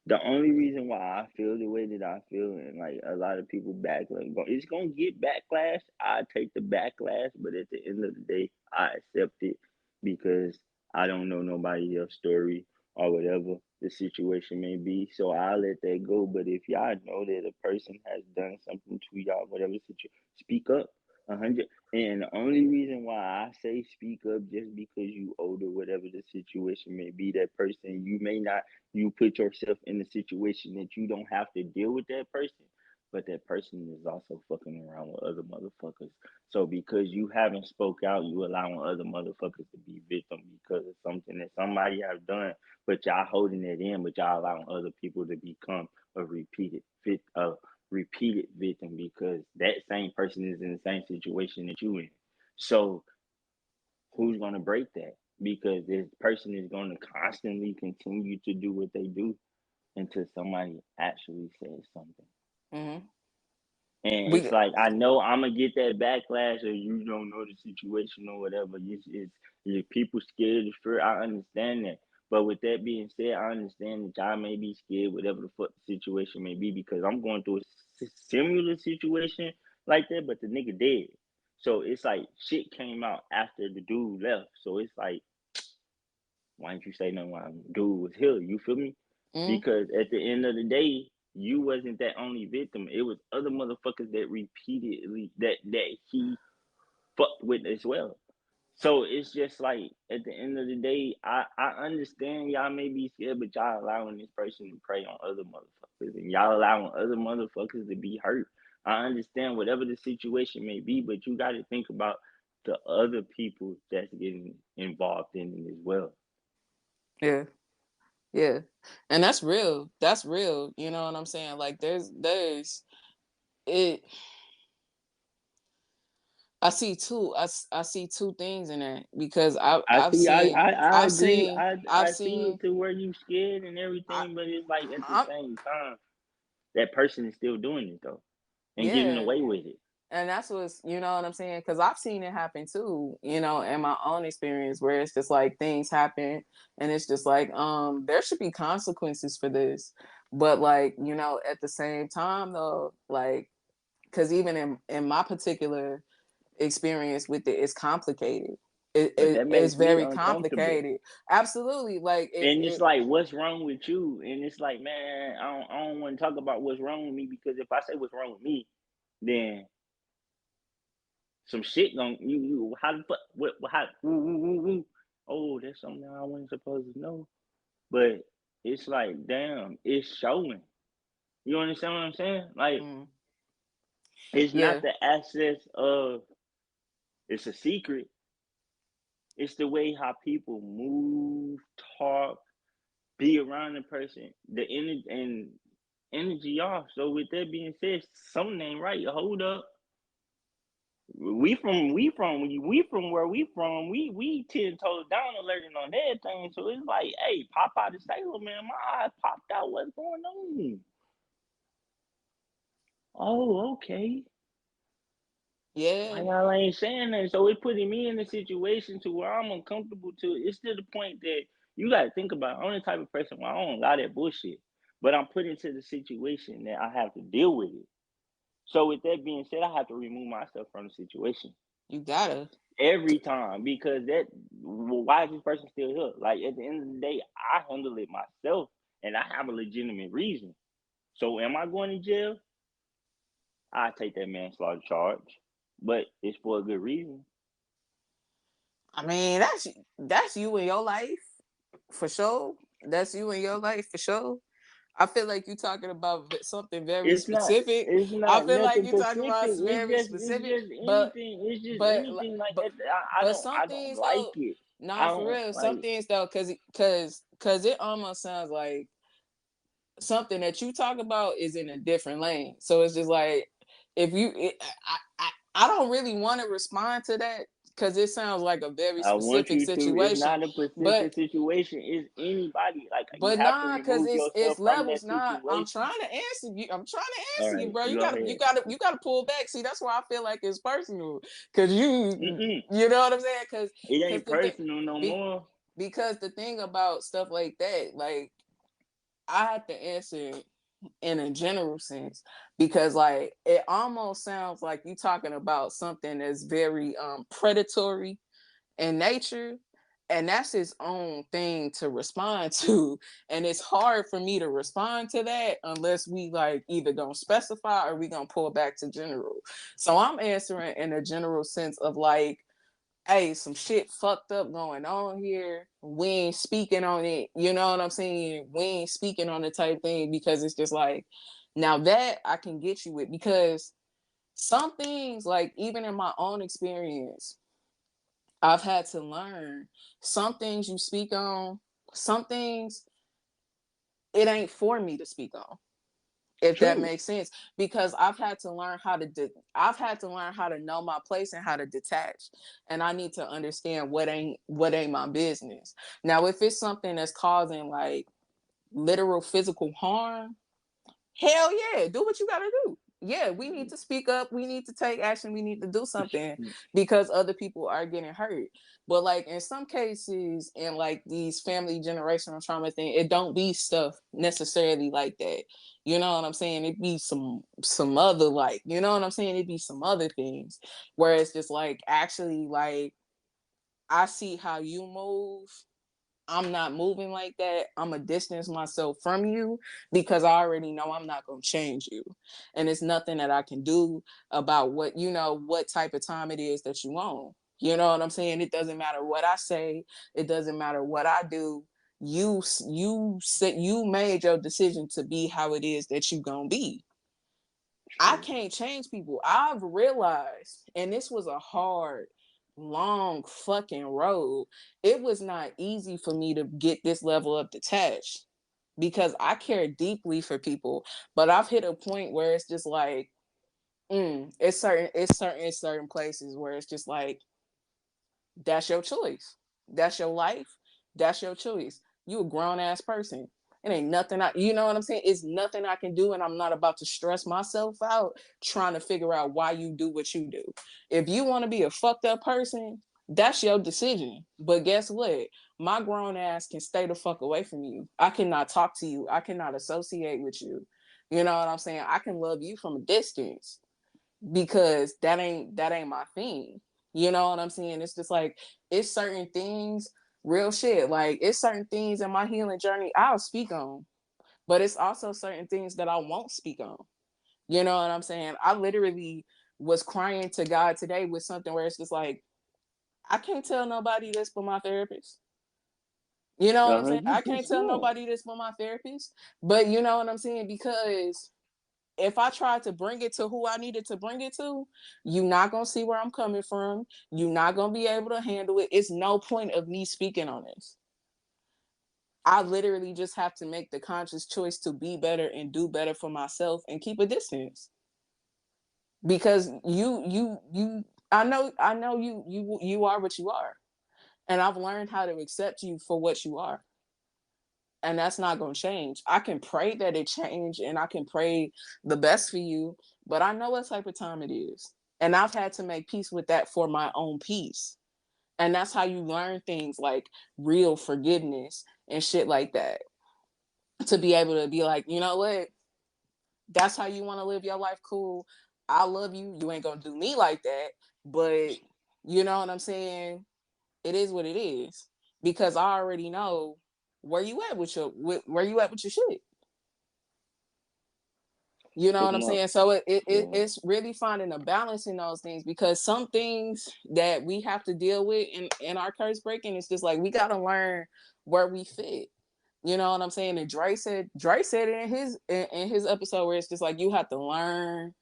the only reason why I feel the way that I feel and like a lot of people backlash, it's gonna get backlash. I take the backlash, but at the end of the day, I accept it because I don't know nobody else's story or whatever the situation may be. So I let that go. But if y'all know that a person has done something to y'all, whatever situation, speak up. 100. And the only reason why I say speak up just because you older, whatever the situation may be, that person, you may not, you put yourself in a situation that you don't have to deal with that person, but that person is also fucking around with other motherfuckers. So because you haven't spoke out, you allowing other motherfuckers to be victim because of something that somebody have done, but y'all holding it in, but y'all allowing other people to become a repeated victim because that same person is in the same situation that you in. So who's gonna break that? Because this person is gonna constantly continue to do what they do until somebody actually says something. Mm-hmm. And it's We like I know I'm gonna get that backlash, or you don't know the situation or whatever. It's people scared of fear. I understand that, but with that being said, I understand that y'all may be scared, whatever the fuck the situation may be, because I'm going through a similar situation like that, but the nigga dead. So it's like shit came out after the dude left. So it's like, why didn't you say nothing while the dude was here? You feel me? mm, Because at the end of the day, you wasn't that only victim. It was other motherfuckers that repeatedly that he fucked with as well. So it's just like at the end of the day, I understand y'all may be scared, but y'all allowing this person to prey on other motherfuckers, and y'all allowing other motherfuckers to be hurt. I understand whatever the situation may be, but you got to think about the other people that's getting involved in it as well. yeah, yeah, and that's real. That's real. You know what I'm saying? Like there's it. I see two things in that because I see. I I've agree. seen I've I see seen it to where you scared and I everything, but it's like at the I'm same time, that person is still doing it though, and getting yeah, away with it. and that's what's you know what I'm saying because I've seen it happen too. You know, in my own experience where it's just like things happen and it's just like there should be consequences for this, but like you know at the same time though like because even in my particular experience with it is complicated. But that It's makes me very uncomfortable. complicated. Absolutely, like And it's like, what's wrong with you? And it's like, man, I don't want to talk about what's wrong with me, because if I say what's wrong with me, then some shit going you how the fuck what how oh, that's something I wasn't supposed to know. But it's like, damn, it's showing. You understand what I'm saying? Like, mm, it's not yeah, the access of it's a secret. It's the way how people move, talk, be around the person, the energy and energy off. So with that being said, something ain't right. Hold up. We from where we from. We 10 toes down alerting on everything. So it's like, hey, pop out the sailor, man. My eyes popped out. What's going on? Oh, okay. Why yeah, y'all ain't saying that? So it putting me in a situation to where I'm uncomfortable to. It's to the point that you got to think about. I'm the type of person where I don't got that bullshit, but I'm put into the situation that I have to deal with it. So with that being said, I have to remove myself from the situation you gotta. every time, because that, why is this person still here? Like at the end of the day, I handle it myself, and I have a legitimate reason. So am I going to jail? I take that manslaughter charge, but it's for a good reason. I mean, that's you in your life for sure. That's you in your life for sure. I feel like you're talking about something very It's not. specific. It's I not feel like nothing you're talking Pacific. about It's very just. It's specific, just but anything. It's just but anything like but that. I but don't. some I don't things like though, it. I nah, for don't real, some like. things though, cause it almost sounds like something that you talk about is in a different lane. So it's just like if you, I don't really want to respond to that because it sounds like a very I want specific you to. It's situation, not a but Pacific situation. It's anybody. Like, you But have to nah, cause remove it's yourself from levels. that Nah, I'm situation. trying to answer you. I'm trying to All answer you, right, bro. go ahead. You gotta pull back. See, that's why I feel like it's personal, cause Mm-mm. you know what I'm saying? It Cause ain't the thing, personal no be, more. because the thing about stuff like that, like I have to answer in a general sense, because like it almost sounds like you talking about something that's very predatory in nature, and that's his own thing to respond to, and it's hard for me to respond to that unless we like either gonna specify or we gonna pull back to general. So I'm answering in a general sense of like, hey, some shit fucked up going on here, we ain't speaking on it, you know what I'm saying, we ain't speaking on the type thing, because it's just like, now that I can get you with, because some things, like even in my own experience, I've had to learn some things you speak on, some things it ain't for me to speak on. If that True. makes sense, because I've had to learn how to I've had to learn how to know my place and how to detach, and I need to understand what ain't my business. Now, if it's something that's causing like literal physical harm, hell yeah, do what you gotta do. Yeah, we need to speak up. We need to take action. We need to do something because other people are getting hurt. But like in some cases, in like these family generational trauma thing, it don't be stuff necessarily like that. You know what I'm saying? It be some other like, you know what I'm saying? It be some other things where it's just like actually like I see how you move. I'm not moving like that. I'm going to distance myself from you because I already know I'm not going to change you. And it's nothing that I can do about what, you know, what type of time it is that you want. You know what I'm saying? It doesn't matter what I say. It doesn't matter what I do. You made your decision to be how it is that you going to be. I True. can't change people. I've realized, and this was a hard, long fucking road. It was not easy for me to get this level of detached because I care deeply for people, but I've hit a point where it's just like, it's certain places where it's just like that's your choice. That's your life. That's your choice. You a grown ass person. It ain't nothing you know what I'm saying? It's nothing I can do, and I'm not about to stress myself out trying to figure out why you do what you do. If you want to be a fucked up person, that's your decision. But guess what? My grown ass can stay the fuck away from you. I cannot talk to you. I cannot associate with you. You know what I'm saying? I can love you from a distance because that ain't my thing. You know what I'm saying? It's just like it's certain things, real shit. Like it's certain things in my healing journey I'll speak on, but it's also certain things that I won't speak on. You know what I'm saying? I literally was crying to God today with something where it's just like I can't tell nobody this but my therapist. You know what I'm saying? I can't tell 100%. nobody this but my therapist. But you know what I'm saying? Because if I tried to bring it to who I needed to bring it to, you're not gonna see where I'm coming from. You're not gonna be able to handle it. It's no point of me speaking on this. I literally just have to make the conscious choice to be better and do better for myself and keep a distance. Because I know you are what you are. And I've learned how to accept you for what you are. And that's not going to change. I can pray that it change and I can pray the best for you, but I know what type of time it is. And I've had to make peace with that for my own peace. And that's how you learn things like real forgiveness and shit like that. To be able to be like, you know what? That's how you want to live your life. Cool. I love you. You ain't going to do me like that. But you know what I'm saying? It is what it is. Because I already know where you at with where you at with your shit. You know It's what I'm more, saying? So yeah. it's really finding a balance in those things because some things that we have to deal with in our curse breaking, it's just like we gotta learn where we fit. You know what I'm saying? And Dre said it in his episode where it's just like you have to learn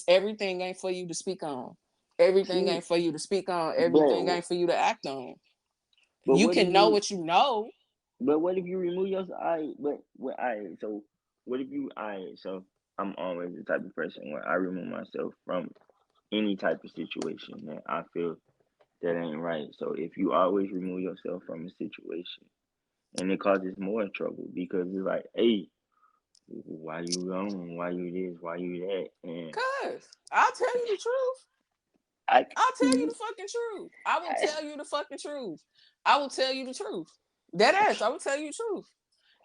everything ain't for you to speak on. Everything See, ain't for you to speak on. Everything but ain't for you to act on. but You what if can know you what you know. but what if you remove your I but what I so what if you I so I'm always the type of person where I remove myself from any type of situation that I feel that ain't right. So if you always remove yourself from a situation and it causes more trouble because it's like, hey, why you gone? Why you this? Why you that? And Cause I'll tell you the truth. I I'll tell you see the fucking truth. I will I, tell you the fucking truth. I will tell you the truth. That ass, I will tell you the truth.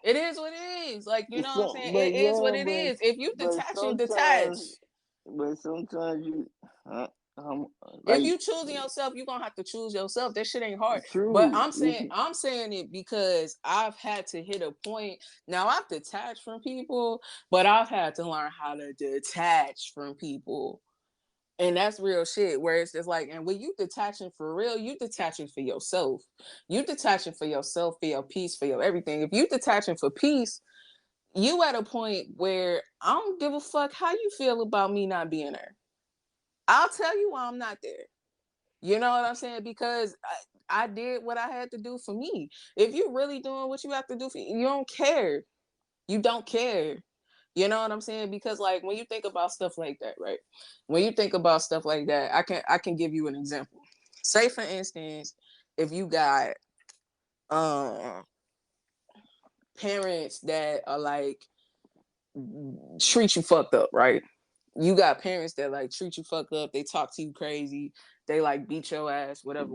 It is what it is. Like, you know what I'm saying? but It is yeah, what it is. If you but detaching, detach. sometimes but sometimes you uh, um If like you choosing yourself, you're gonna have to choose yourself. That shit ain't hard. But true. I'm saying I'm saying it because I've had to hit a point. Now I've detached from people, but I've had to learn how to detach from people. And that's real shit where it's just like, and when you detaching for real, you detaching for yourself. You detaching for yourself, for your peace, for your everything. If you detaching for peace, you at a point where I don't give a fuck how you feel about me not being there. I'll tell you why I'm not there. You know what I'm saying? Because I did what I had to do for me. If you really doing what you have to do for you don't care. You don't care. You know what I'm saying? Because like when you think about stuff like that, right? When you think about stuff like that, I can give you an example. Say for instance, if you got um parents that are like treat you fucked up, right? You got parents that like treat you fucked up, they talk to you crazy, they like beat your ass, whatever.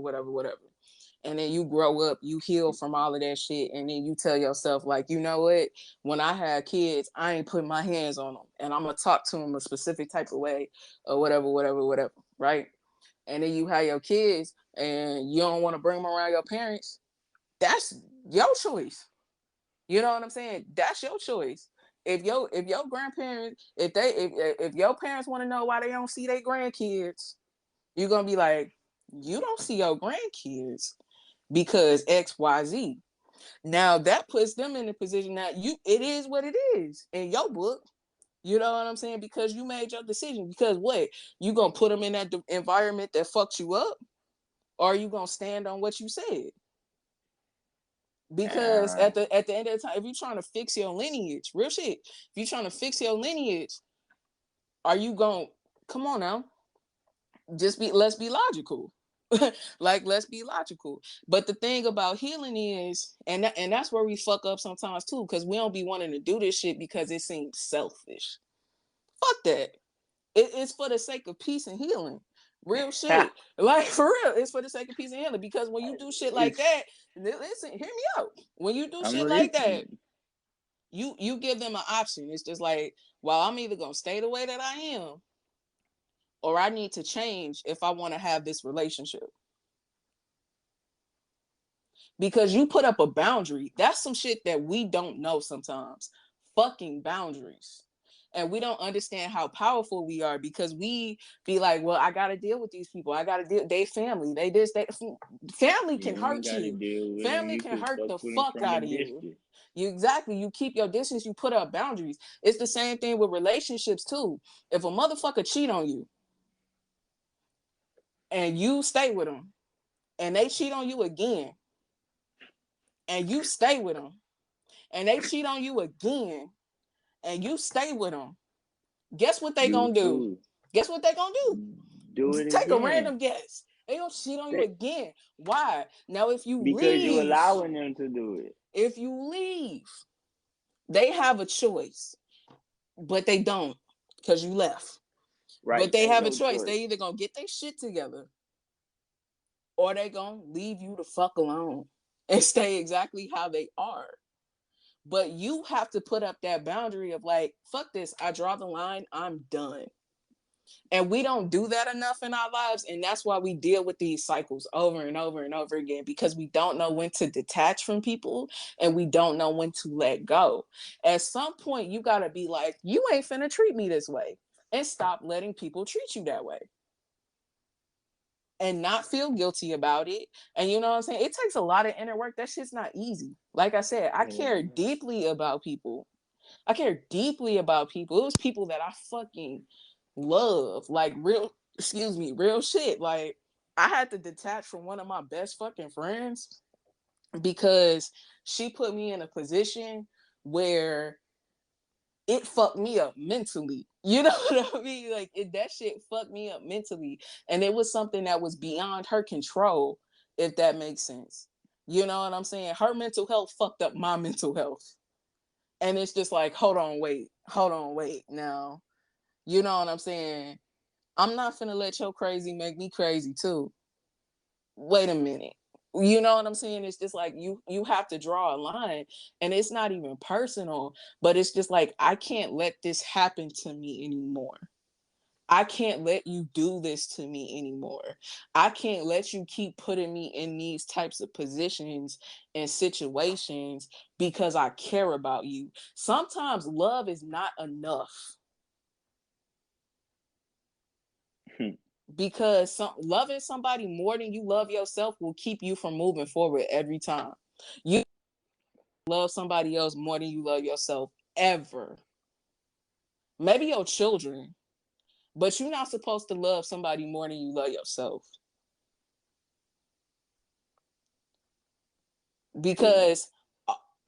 And then you grow up, you heal from all of that shit, and then you tell yourself, like, you know what? When I had kids, I ain't putting my hands on them, and I'm gonna talk to them a specific type of way, or whatever, right? And then you have your kids, and you don't want to bring them around your parents. That's your choice. You know what I'm saying? That's your choice. If your grandparents, if your parents want to know why they don't see their grandkids, you're gonna be like, you don't see your grandkids because XYZ. Now that puts them in the position that it is what it is in your book. You know what I'm saying? Because you made your decision. Because what? You gonna put them in that environment that fucked you up, or are you gonna stand on what you said? Because Uh, at the end of the time, if you're trying to fix your lineage, real shit, if you're trying to fix your lineage, are you gonna come on now? Just be let's be logical. Like let's be logical. But the thing about healing is, and that's where we fuck up sometimes too, because we don't be wanting to do this shit because it seems selfish. Fuck that. It's for the sake of peace and healing. Real shit. Like for real, it's for the sake of peace and healing. Because when you do shit like it's that, listen, hear me out. When you do I'm shit like that, listening. you give them an option. It's just like, well, I'm either gonna stay the way that I am, or I need to change if I want to have this relationship. Because you put up a boundary. That's some shit that we don't know sometimes. Fucking boundaries. And we don't understand how powerful we are because we be like, well, I gotta deal with these people. I gotta deal. They family. They this. They family can You ain't hurt got to you. deal with them. Family You can can hurt fuck the with them fuck from a out of you. distance. You exactly. You keep your distance. You put up boundaries. It's the same thing with relationships too. If a motherfucker cheat on you and you stay with them, and they cheat on you again, and you stay with them, and they cheat on you again, and you stay with them, guess what they You gonna do? lose. Guess what they gonna do? Do it Take a again. random guess. They gonna cheat on you They, again. Why? Now, because you allowing them to do it. if you leave, they have a choice, but they don't because you left. But Right? they Ain't have a no choice. choice. They either gonna get their shit together or they gonna leave you the fuck alone and stay exactly how they are. But you have to put up that boundary of like, fuck this. I draw the line. I'm done. And we don't do that enough in our lives. And that's why we deal with these cycles over and over and over again, because we don't know when to detach from people and we don't know when to let go. At some point, you got to be like, you ain't finna treat me this way, and stop letting people treat you that way and not feel guilty about it. And you know what I'm saying? It takes a lot of inner work. That shit's not easy. Like I said, I care Yeah. deeply about people. I care deeply about people. It was people that I fucking love, like real, excuse me, real shit. Like I had to detach from one of my best fucking friends because she put me in a position where it fucked me up mentally. You know what I mean? Like that shit fucked me up mentally, and it was something that was beyond her control, if that makes sense. You know what I'm saying? Her mental health fucked up my mental health. And it's just like, hold on, wait. Now, you know what I'm saying? I'm not finna let your crazy make me crazy too. Wait a minute. You know what I'm saying? It's just like you have to draw a line, and it's not even personal, but it's just like I can't let this happen to me anymore. I can't let you do this to me anymore. I can't let you keep putting me in these types of positions and situations because I care about you. Sometimes love is not enough because loving somebody more than you love yourself will keep you from moving forward every time. You love somebody else more than you love yourself ever. Maybe your children, but you're not supposed to love somebody more than you love yourself. True. because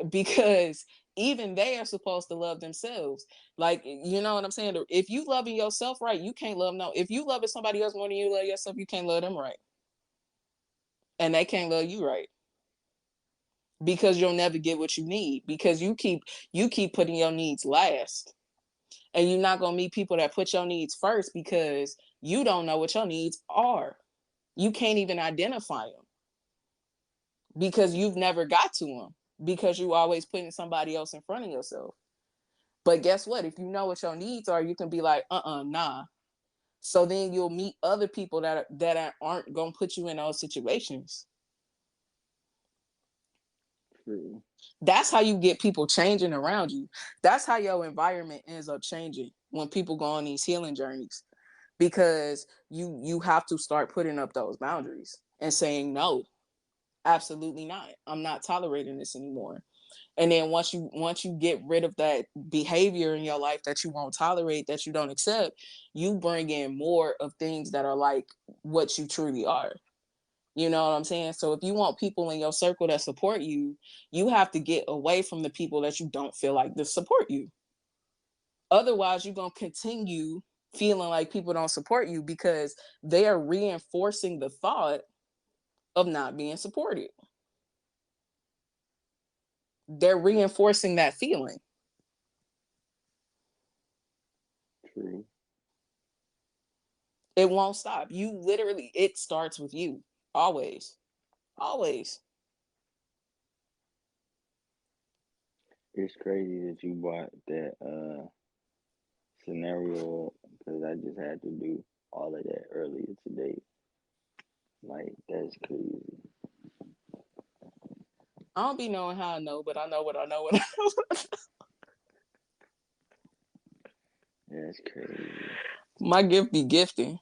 because even they are supposed to love themselves. Like, you know what I'm saying? If you loving yourself right, you can't love no. If you loving somebody else more than you love yourself, you can't love them right, and they can't love you right because you'll never get what you need because you keep putting your needs last. And you're not going to meet people that put your needs first because you don't know what your needs are. You can't even identify them because you've never got to them because you always putting somebody else in front of yourself. But guess what? If you know what your needs are, you can be like, nah. So then you'll meet other people that aren't gonna put you in those situations. True. That's how you get people changing around you. That's how your environment ends up changing when people go on these healing journeys. Because you have to start putting up those boundaries and saying no, absolutely not. I'm not tolerating this anymore. And then once you get rid of that behavior in your life that you won't tolerate, that you don't accept, you bring in more of things that are like what you truly are. You know what I'm saying? So if you want people in your circle that support you, you have to get away from the people that you don't feel like to support you. Otherwise, you're going to continue feeling like people don't support you because they are reinforcing the thought of not being supported. They're reinforcing that feeling. True. It won't stop. You literally, it starts with you. Always. Always. It's crazy that you brought that scenario because I just had to do all of that earlier today. Like that's crazy. I don't be knowing how I know, but I know what I know what I know. That's crazy. My gift be gifting.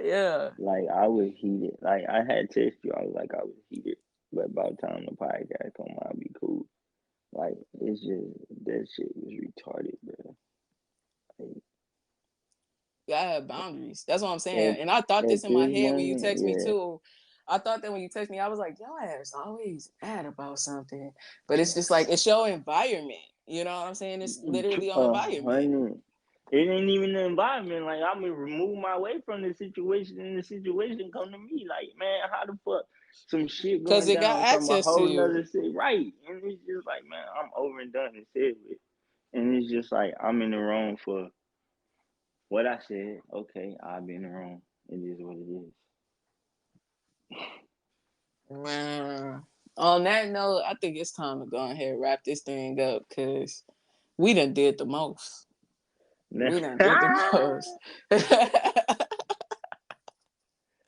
Yeah. Like I was heated. Like I had text you. I was like I was heated, but by the time the podcast come out, I'll be cool. Like it's just that shit was retarded, bro. Like, Yeah, I have boundaries. That's what I'm at saying. And I thought at this in my this head when you moment, text me yeah, too. I thought that when you text me, I was like, yo ass always mad about something. But it's just like it's your environment. You know what I'm saying? It's literally your environment. 100. It ain't even the environment. Like I'm gonna remove my way from the situation, and the situation come to me. Like man, how the fuck some shit Cause going it got down from a access to whole you. nother city, right? And it's just like man, I'm over and done and said with. And it's just like I'm in the wrong for what I said. Okay, I've been wrong. It is what it is. Man. On that note, I think it's time to go ahead and wrap this thing up because we done did the most. We done did the most.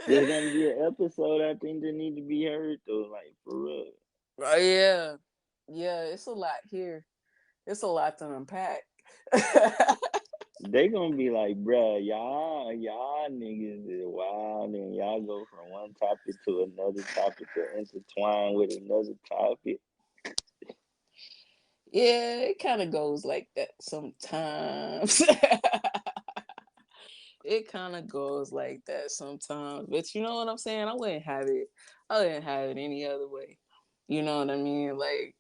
There's gonna be an episode I think that need to be heard though, like for real. Oh, yeah. Yeah, it's a lot here. It's a lot to unpack. They gonna be like, bruh, y'all niggas is wild, and y'all go from one topic to another topic to intertwine with another topic. Yeah, it kind of goes like that sometimes. It kind of goes like that sometimes. But you know what I'm saying? I wouldn't have it. I wouldn't have it any other way. You know what I mean? Like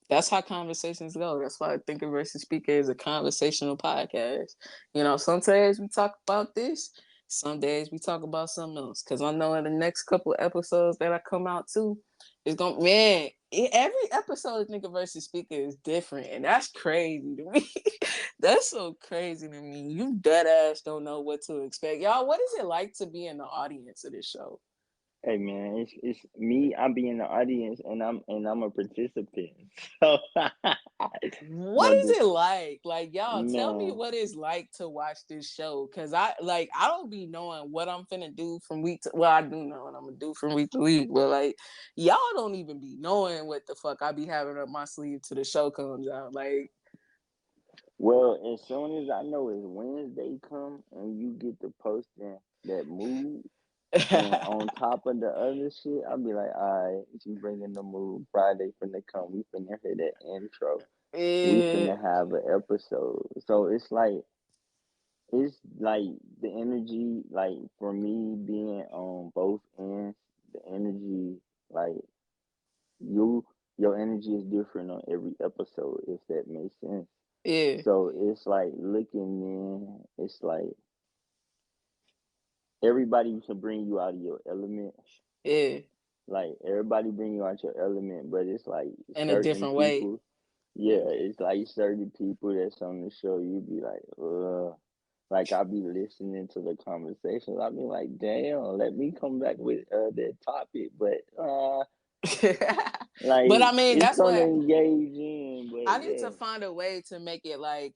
that's how conversations go. That's why I think of Versus Speaker is a conversational podcast. You know, some days we talk about this, some days we talk about something else. Cause I know in the next couple of episodes that I come out to, it's gonna man, every episode of Nigga Versus Speaker is different, and that's crazy to me. That's so crazy to me. You dead ass don't know what to expect, y'all. What is it like to be in the audience of this show? Hey man, it's me. I be in the audience and I'm a participant. So What no, is the it like? Like, y'all, tell me man, what it's like to watch this show. Cause I don't be knowing what I'm finna do from week to well, I do know what I'm gonna do from week to week, but like y'all don't even be knowing what the fuck I be having up my sleeve till the show comes out. Like well, as soon as I know it's Wednesday come and you get to posting that mood. And on top of the other shit, I'll be like, all right, she bringing the mood. Friday finna come. We finna hear that intro. We eh, finna have an episode. So it's like the energy, like for me being on both ends, the energy, like you, your energy is different on every episode, if that makes sense. yeah, So it's like looking in, it's like everybody can bring you out of your element. yeah, Like everybody bring you out your element, but it's like in a certain different way. people, Yeah, it's like certain people that's on the show, you be like, like I'll be listening to the conversations. I'll be like, damn, let me come back with that topic. But But I like mean, it's that's gonna what engage in, but I need yeah. to find a way to make it like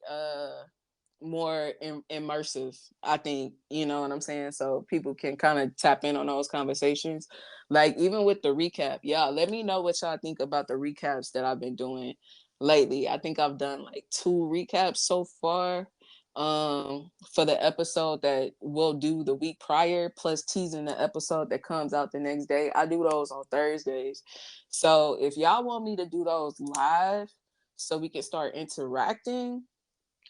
more immersive. I think, you know what I'm saying, so people can kind of tap in on those conversations, like even with the recap. Yeah, let me know what y'all think about the recaps that I've been doing lately. I think I've done like 2 recaps so far, for the episode that we'll do the week prior, plus teasing the episode that comes out the next day. I do those on Thursdays, so if y'all want me to do those live so we can start interacting,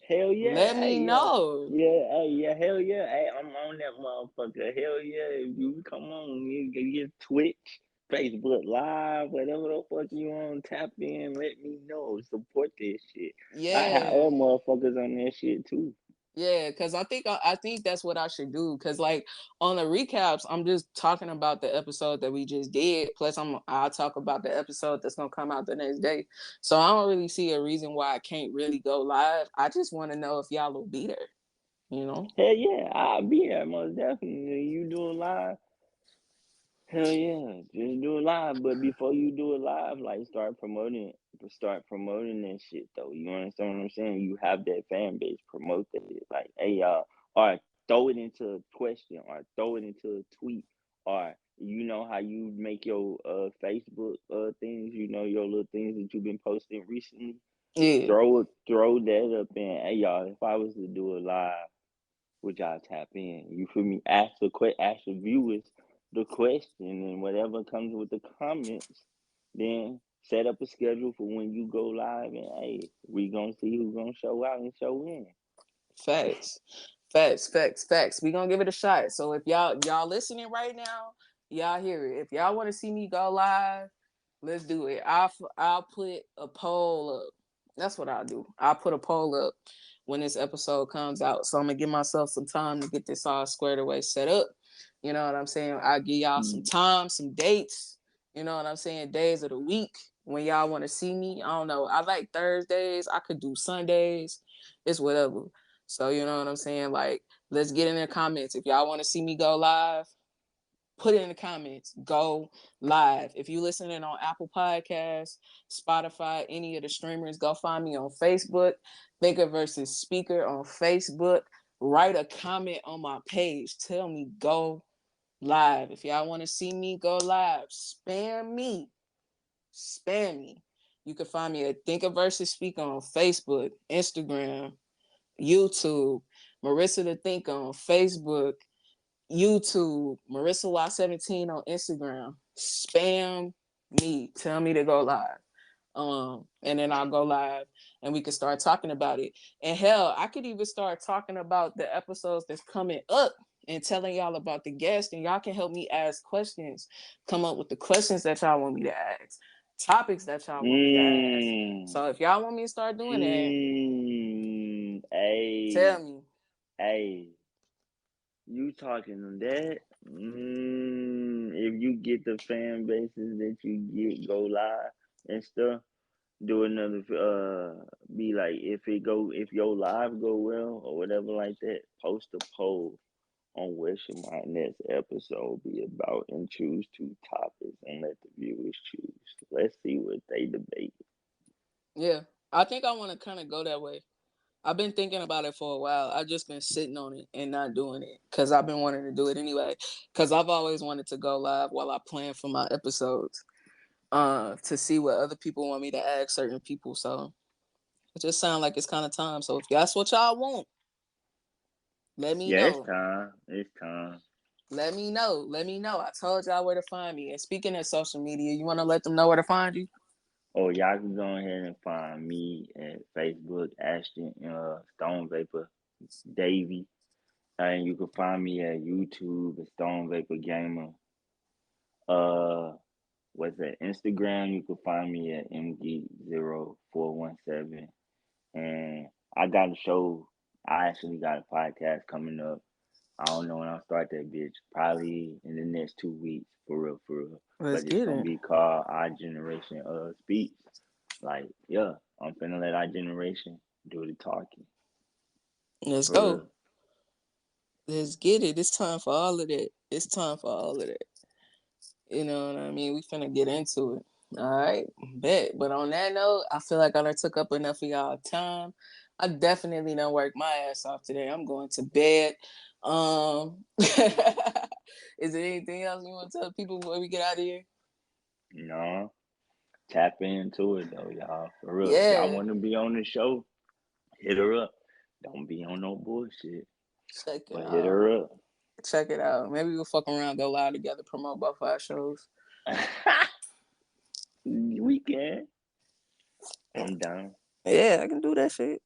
Hell let yeah, hey me yeah, know. yeah, hey yeah, hell yeah, hey I'm on that motherfucker. Hell yeah, if you come on, you get your Twitch, Facebook Live, whatever the fuck you on, tap in, let me know, support this shit. I have Yeah. other motherfuckers on that shit too. Yeah, because I think that's what I should do. Because like on the recaps, I'm just talking about the episode that we just did. Plus, I'll talk about the episode that's gonna come out the next day. So I don't really see a reason why I can't really go live. I just want to know if y'all will be there. You know? Hell yeah, I'll be there most definitely. You do it live. Hell yeah, just do it live. But before you do it live, like start promoting that shit though. You understand what I'm saying? You have that fan base, promote that shit. Like, hey y'all, or throw it into a question, or throw it into a tweet, or you know how you make your Facebook things, you know your little things that you've been posting recently. Yeah. Throw that up in. Hey y'all, if I was to do it live, would y'all tap in? You feel me? Ask the viewers the question, and whatever comes with the comments, then set up a schedule for when you go live. And hey, we gonna see who's gonna show out and show in. Facts. Facts. We gonna give it a shot. So if y'all listening right now, y'all hear it. If y'all want to see me go live, let's do it. I'll put a poll up. That's what I'll do. I'll put a poll up when this episode comes out. So I'm gonna give myself some time to get this all squared away, set up. You know what I'm saying? I'll give y'all some Mm. time, some dates. You know what I'm saying? Days of the week when y'all want to see me. I don't know. I like Thursdays. I could do Sundays. It's whatever. So you know what I'm saying? Like, let's get in the comments. If y'all want to see me go live, put it in the comments. Go live. If you listening on Apple Podcasts, Spotify, any of the streamers, go find me on Facebook. Thinker versus Speaker on Facebook. Write a comment on my page. Tell me go live. If y'all want to see me go live, spam me. Spam me. You can find me at Thinker versus Speaker on Facebook, Instagram, YouTube, Marissa the Think on Facebook, YouTube, Marissa Y17 on Instagram. Spam me. Tell me to go live. And then I'll go live and we can start talking about it. And hell, I could even start talking about the episodes that's coming up and telling y'all about the guests, and y'all can help me ask questions, come up with the questions that y'all want me to ask, topics that y'all want me to ask. Mm. So if y'all want me to start doing that, Mm. tell Hey, me. hey, you talking that? If you get the fan bases that you get, go live and stuff. Do another be like if your live go well or whatever like that, post a poll on what should my next episode be about and choose 2 topics and let the viewers choose. Let's see what they debate. Yeah, I think I want to kind of go that way. I've been thinking about it for a while. I've just been sitting on it and not doing it because I've been wanting to do it anyway. Because I've always wanted to go live while I plan for my episodes, to see what other people want me to ask certain people. So it just sounds like it's kind of time. So if that's what y'all want, let me Yeah, it's know. time. It's time. Let me know. Let me know. I told y'all where to find me. And speaking of social media, you want to let them know where to find you? Oh, y'all can go ahead and find me at Facebook, Ashton, Stone Vapor Davy. And you can find me at YouTube at Stone Vapor Gamer. Uh, what's that? Instagram, you can find me at mgeek0417. And I got a show. I actually got a podcast coming up. I don't know when I'll start that bitch. Probably in the next 2 weeks, for real. Let's But it's get gonna it. be called Our Generation Speaks. Like, yeah. I'm finna let our generation do the talking. Let's For go. real. Let's get it. It's time for all of that. It's time for all of that. You know what I mean? We finna get into it. All right, bet. But on that note, I feel like I done took up enough of y'all time. I definitely done worked my ass off today. I'm going to bed. Is there anything else you want to tell people before we get out of here? No, tap into it though, y'all. For real. If y'all Yeah, want to be on the show, hit her up. Don't be on no bullshit, check it but hit out. her up. Check it out. Maybe we'll fuck around, go live together, promote both our shows. We can. I'm down. Yeah, I can do that shit.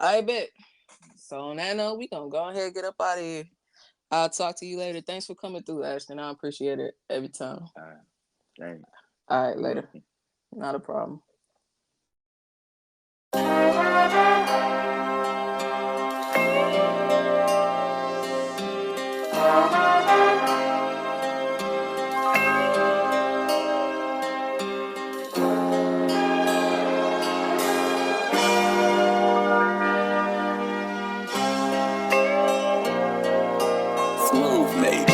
I bet. So on that note, we gonna go ahead and get up out of here. I'll talk to you later. Thanks for coming through, Ashton. I appreciate it every time. All right. Thanks. All right, You're later. welcome. Not a problem. Smooth made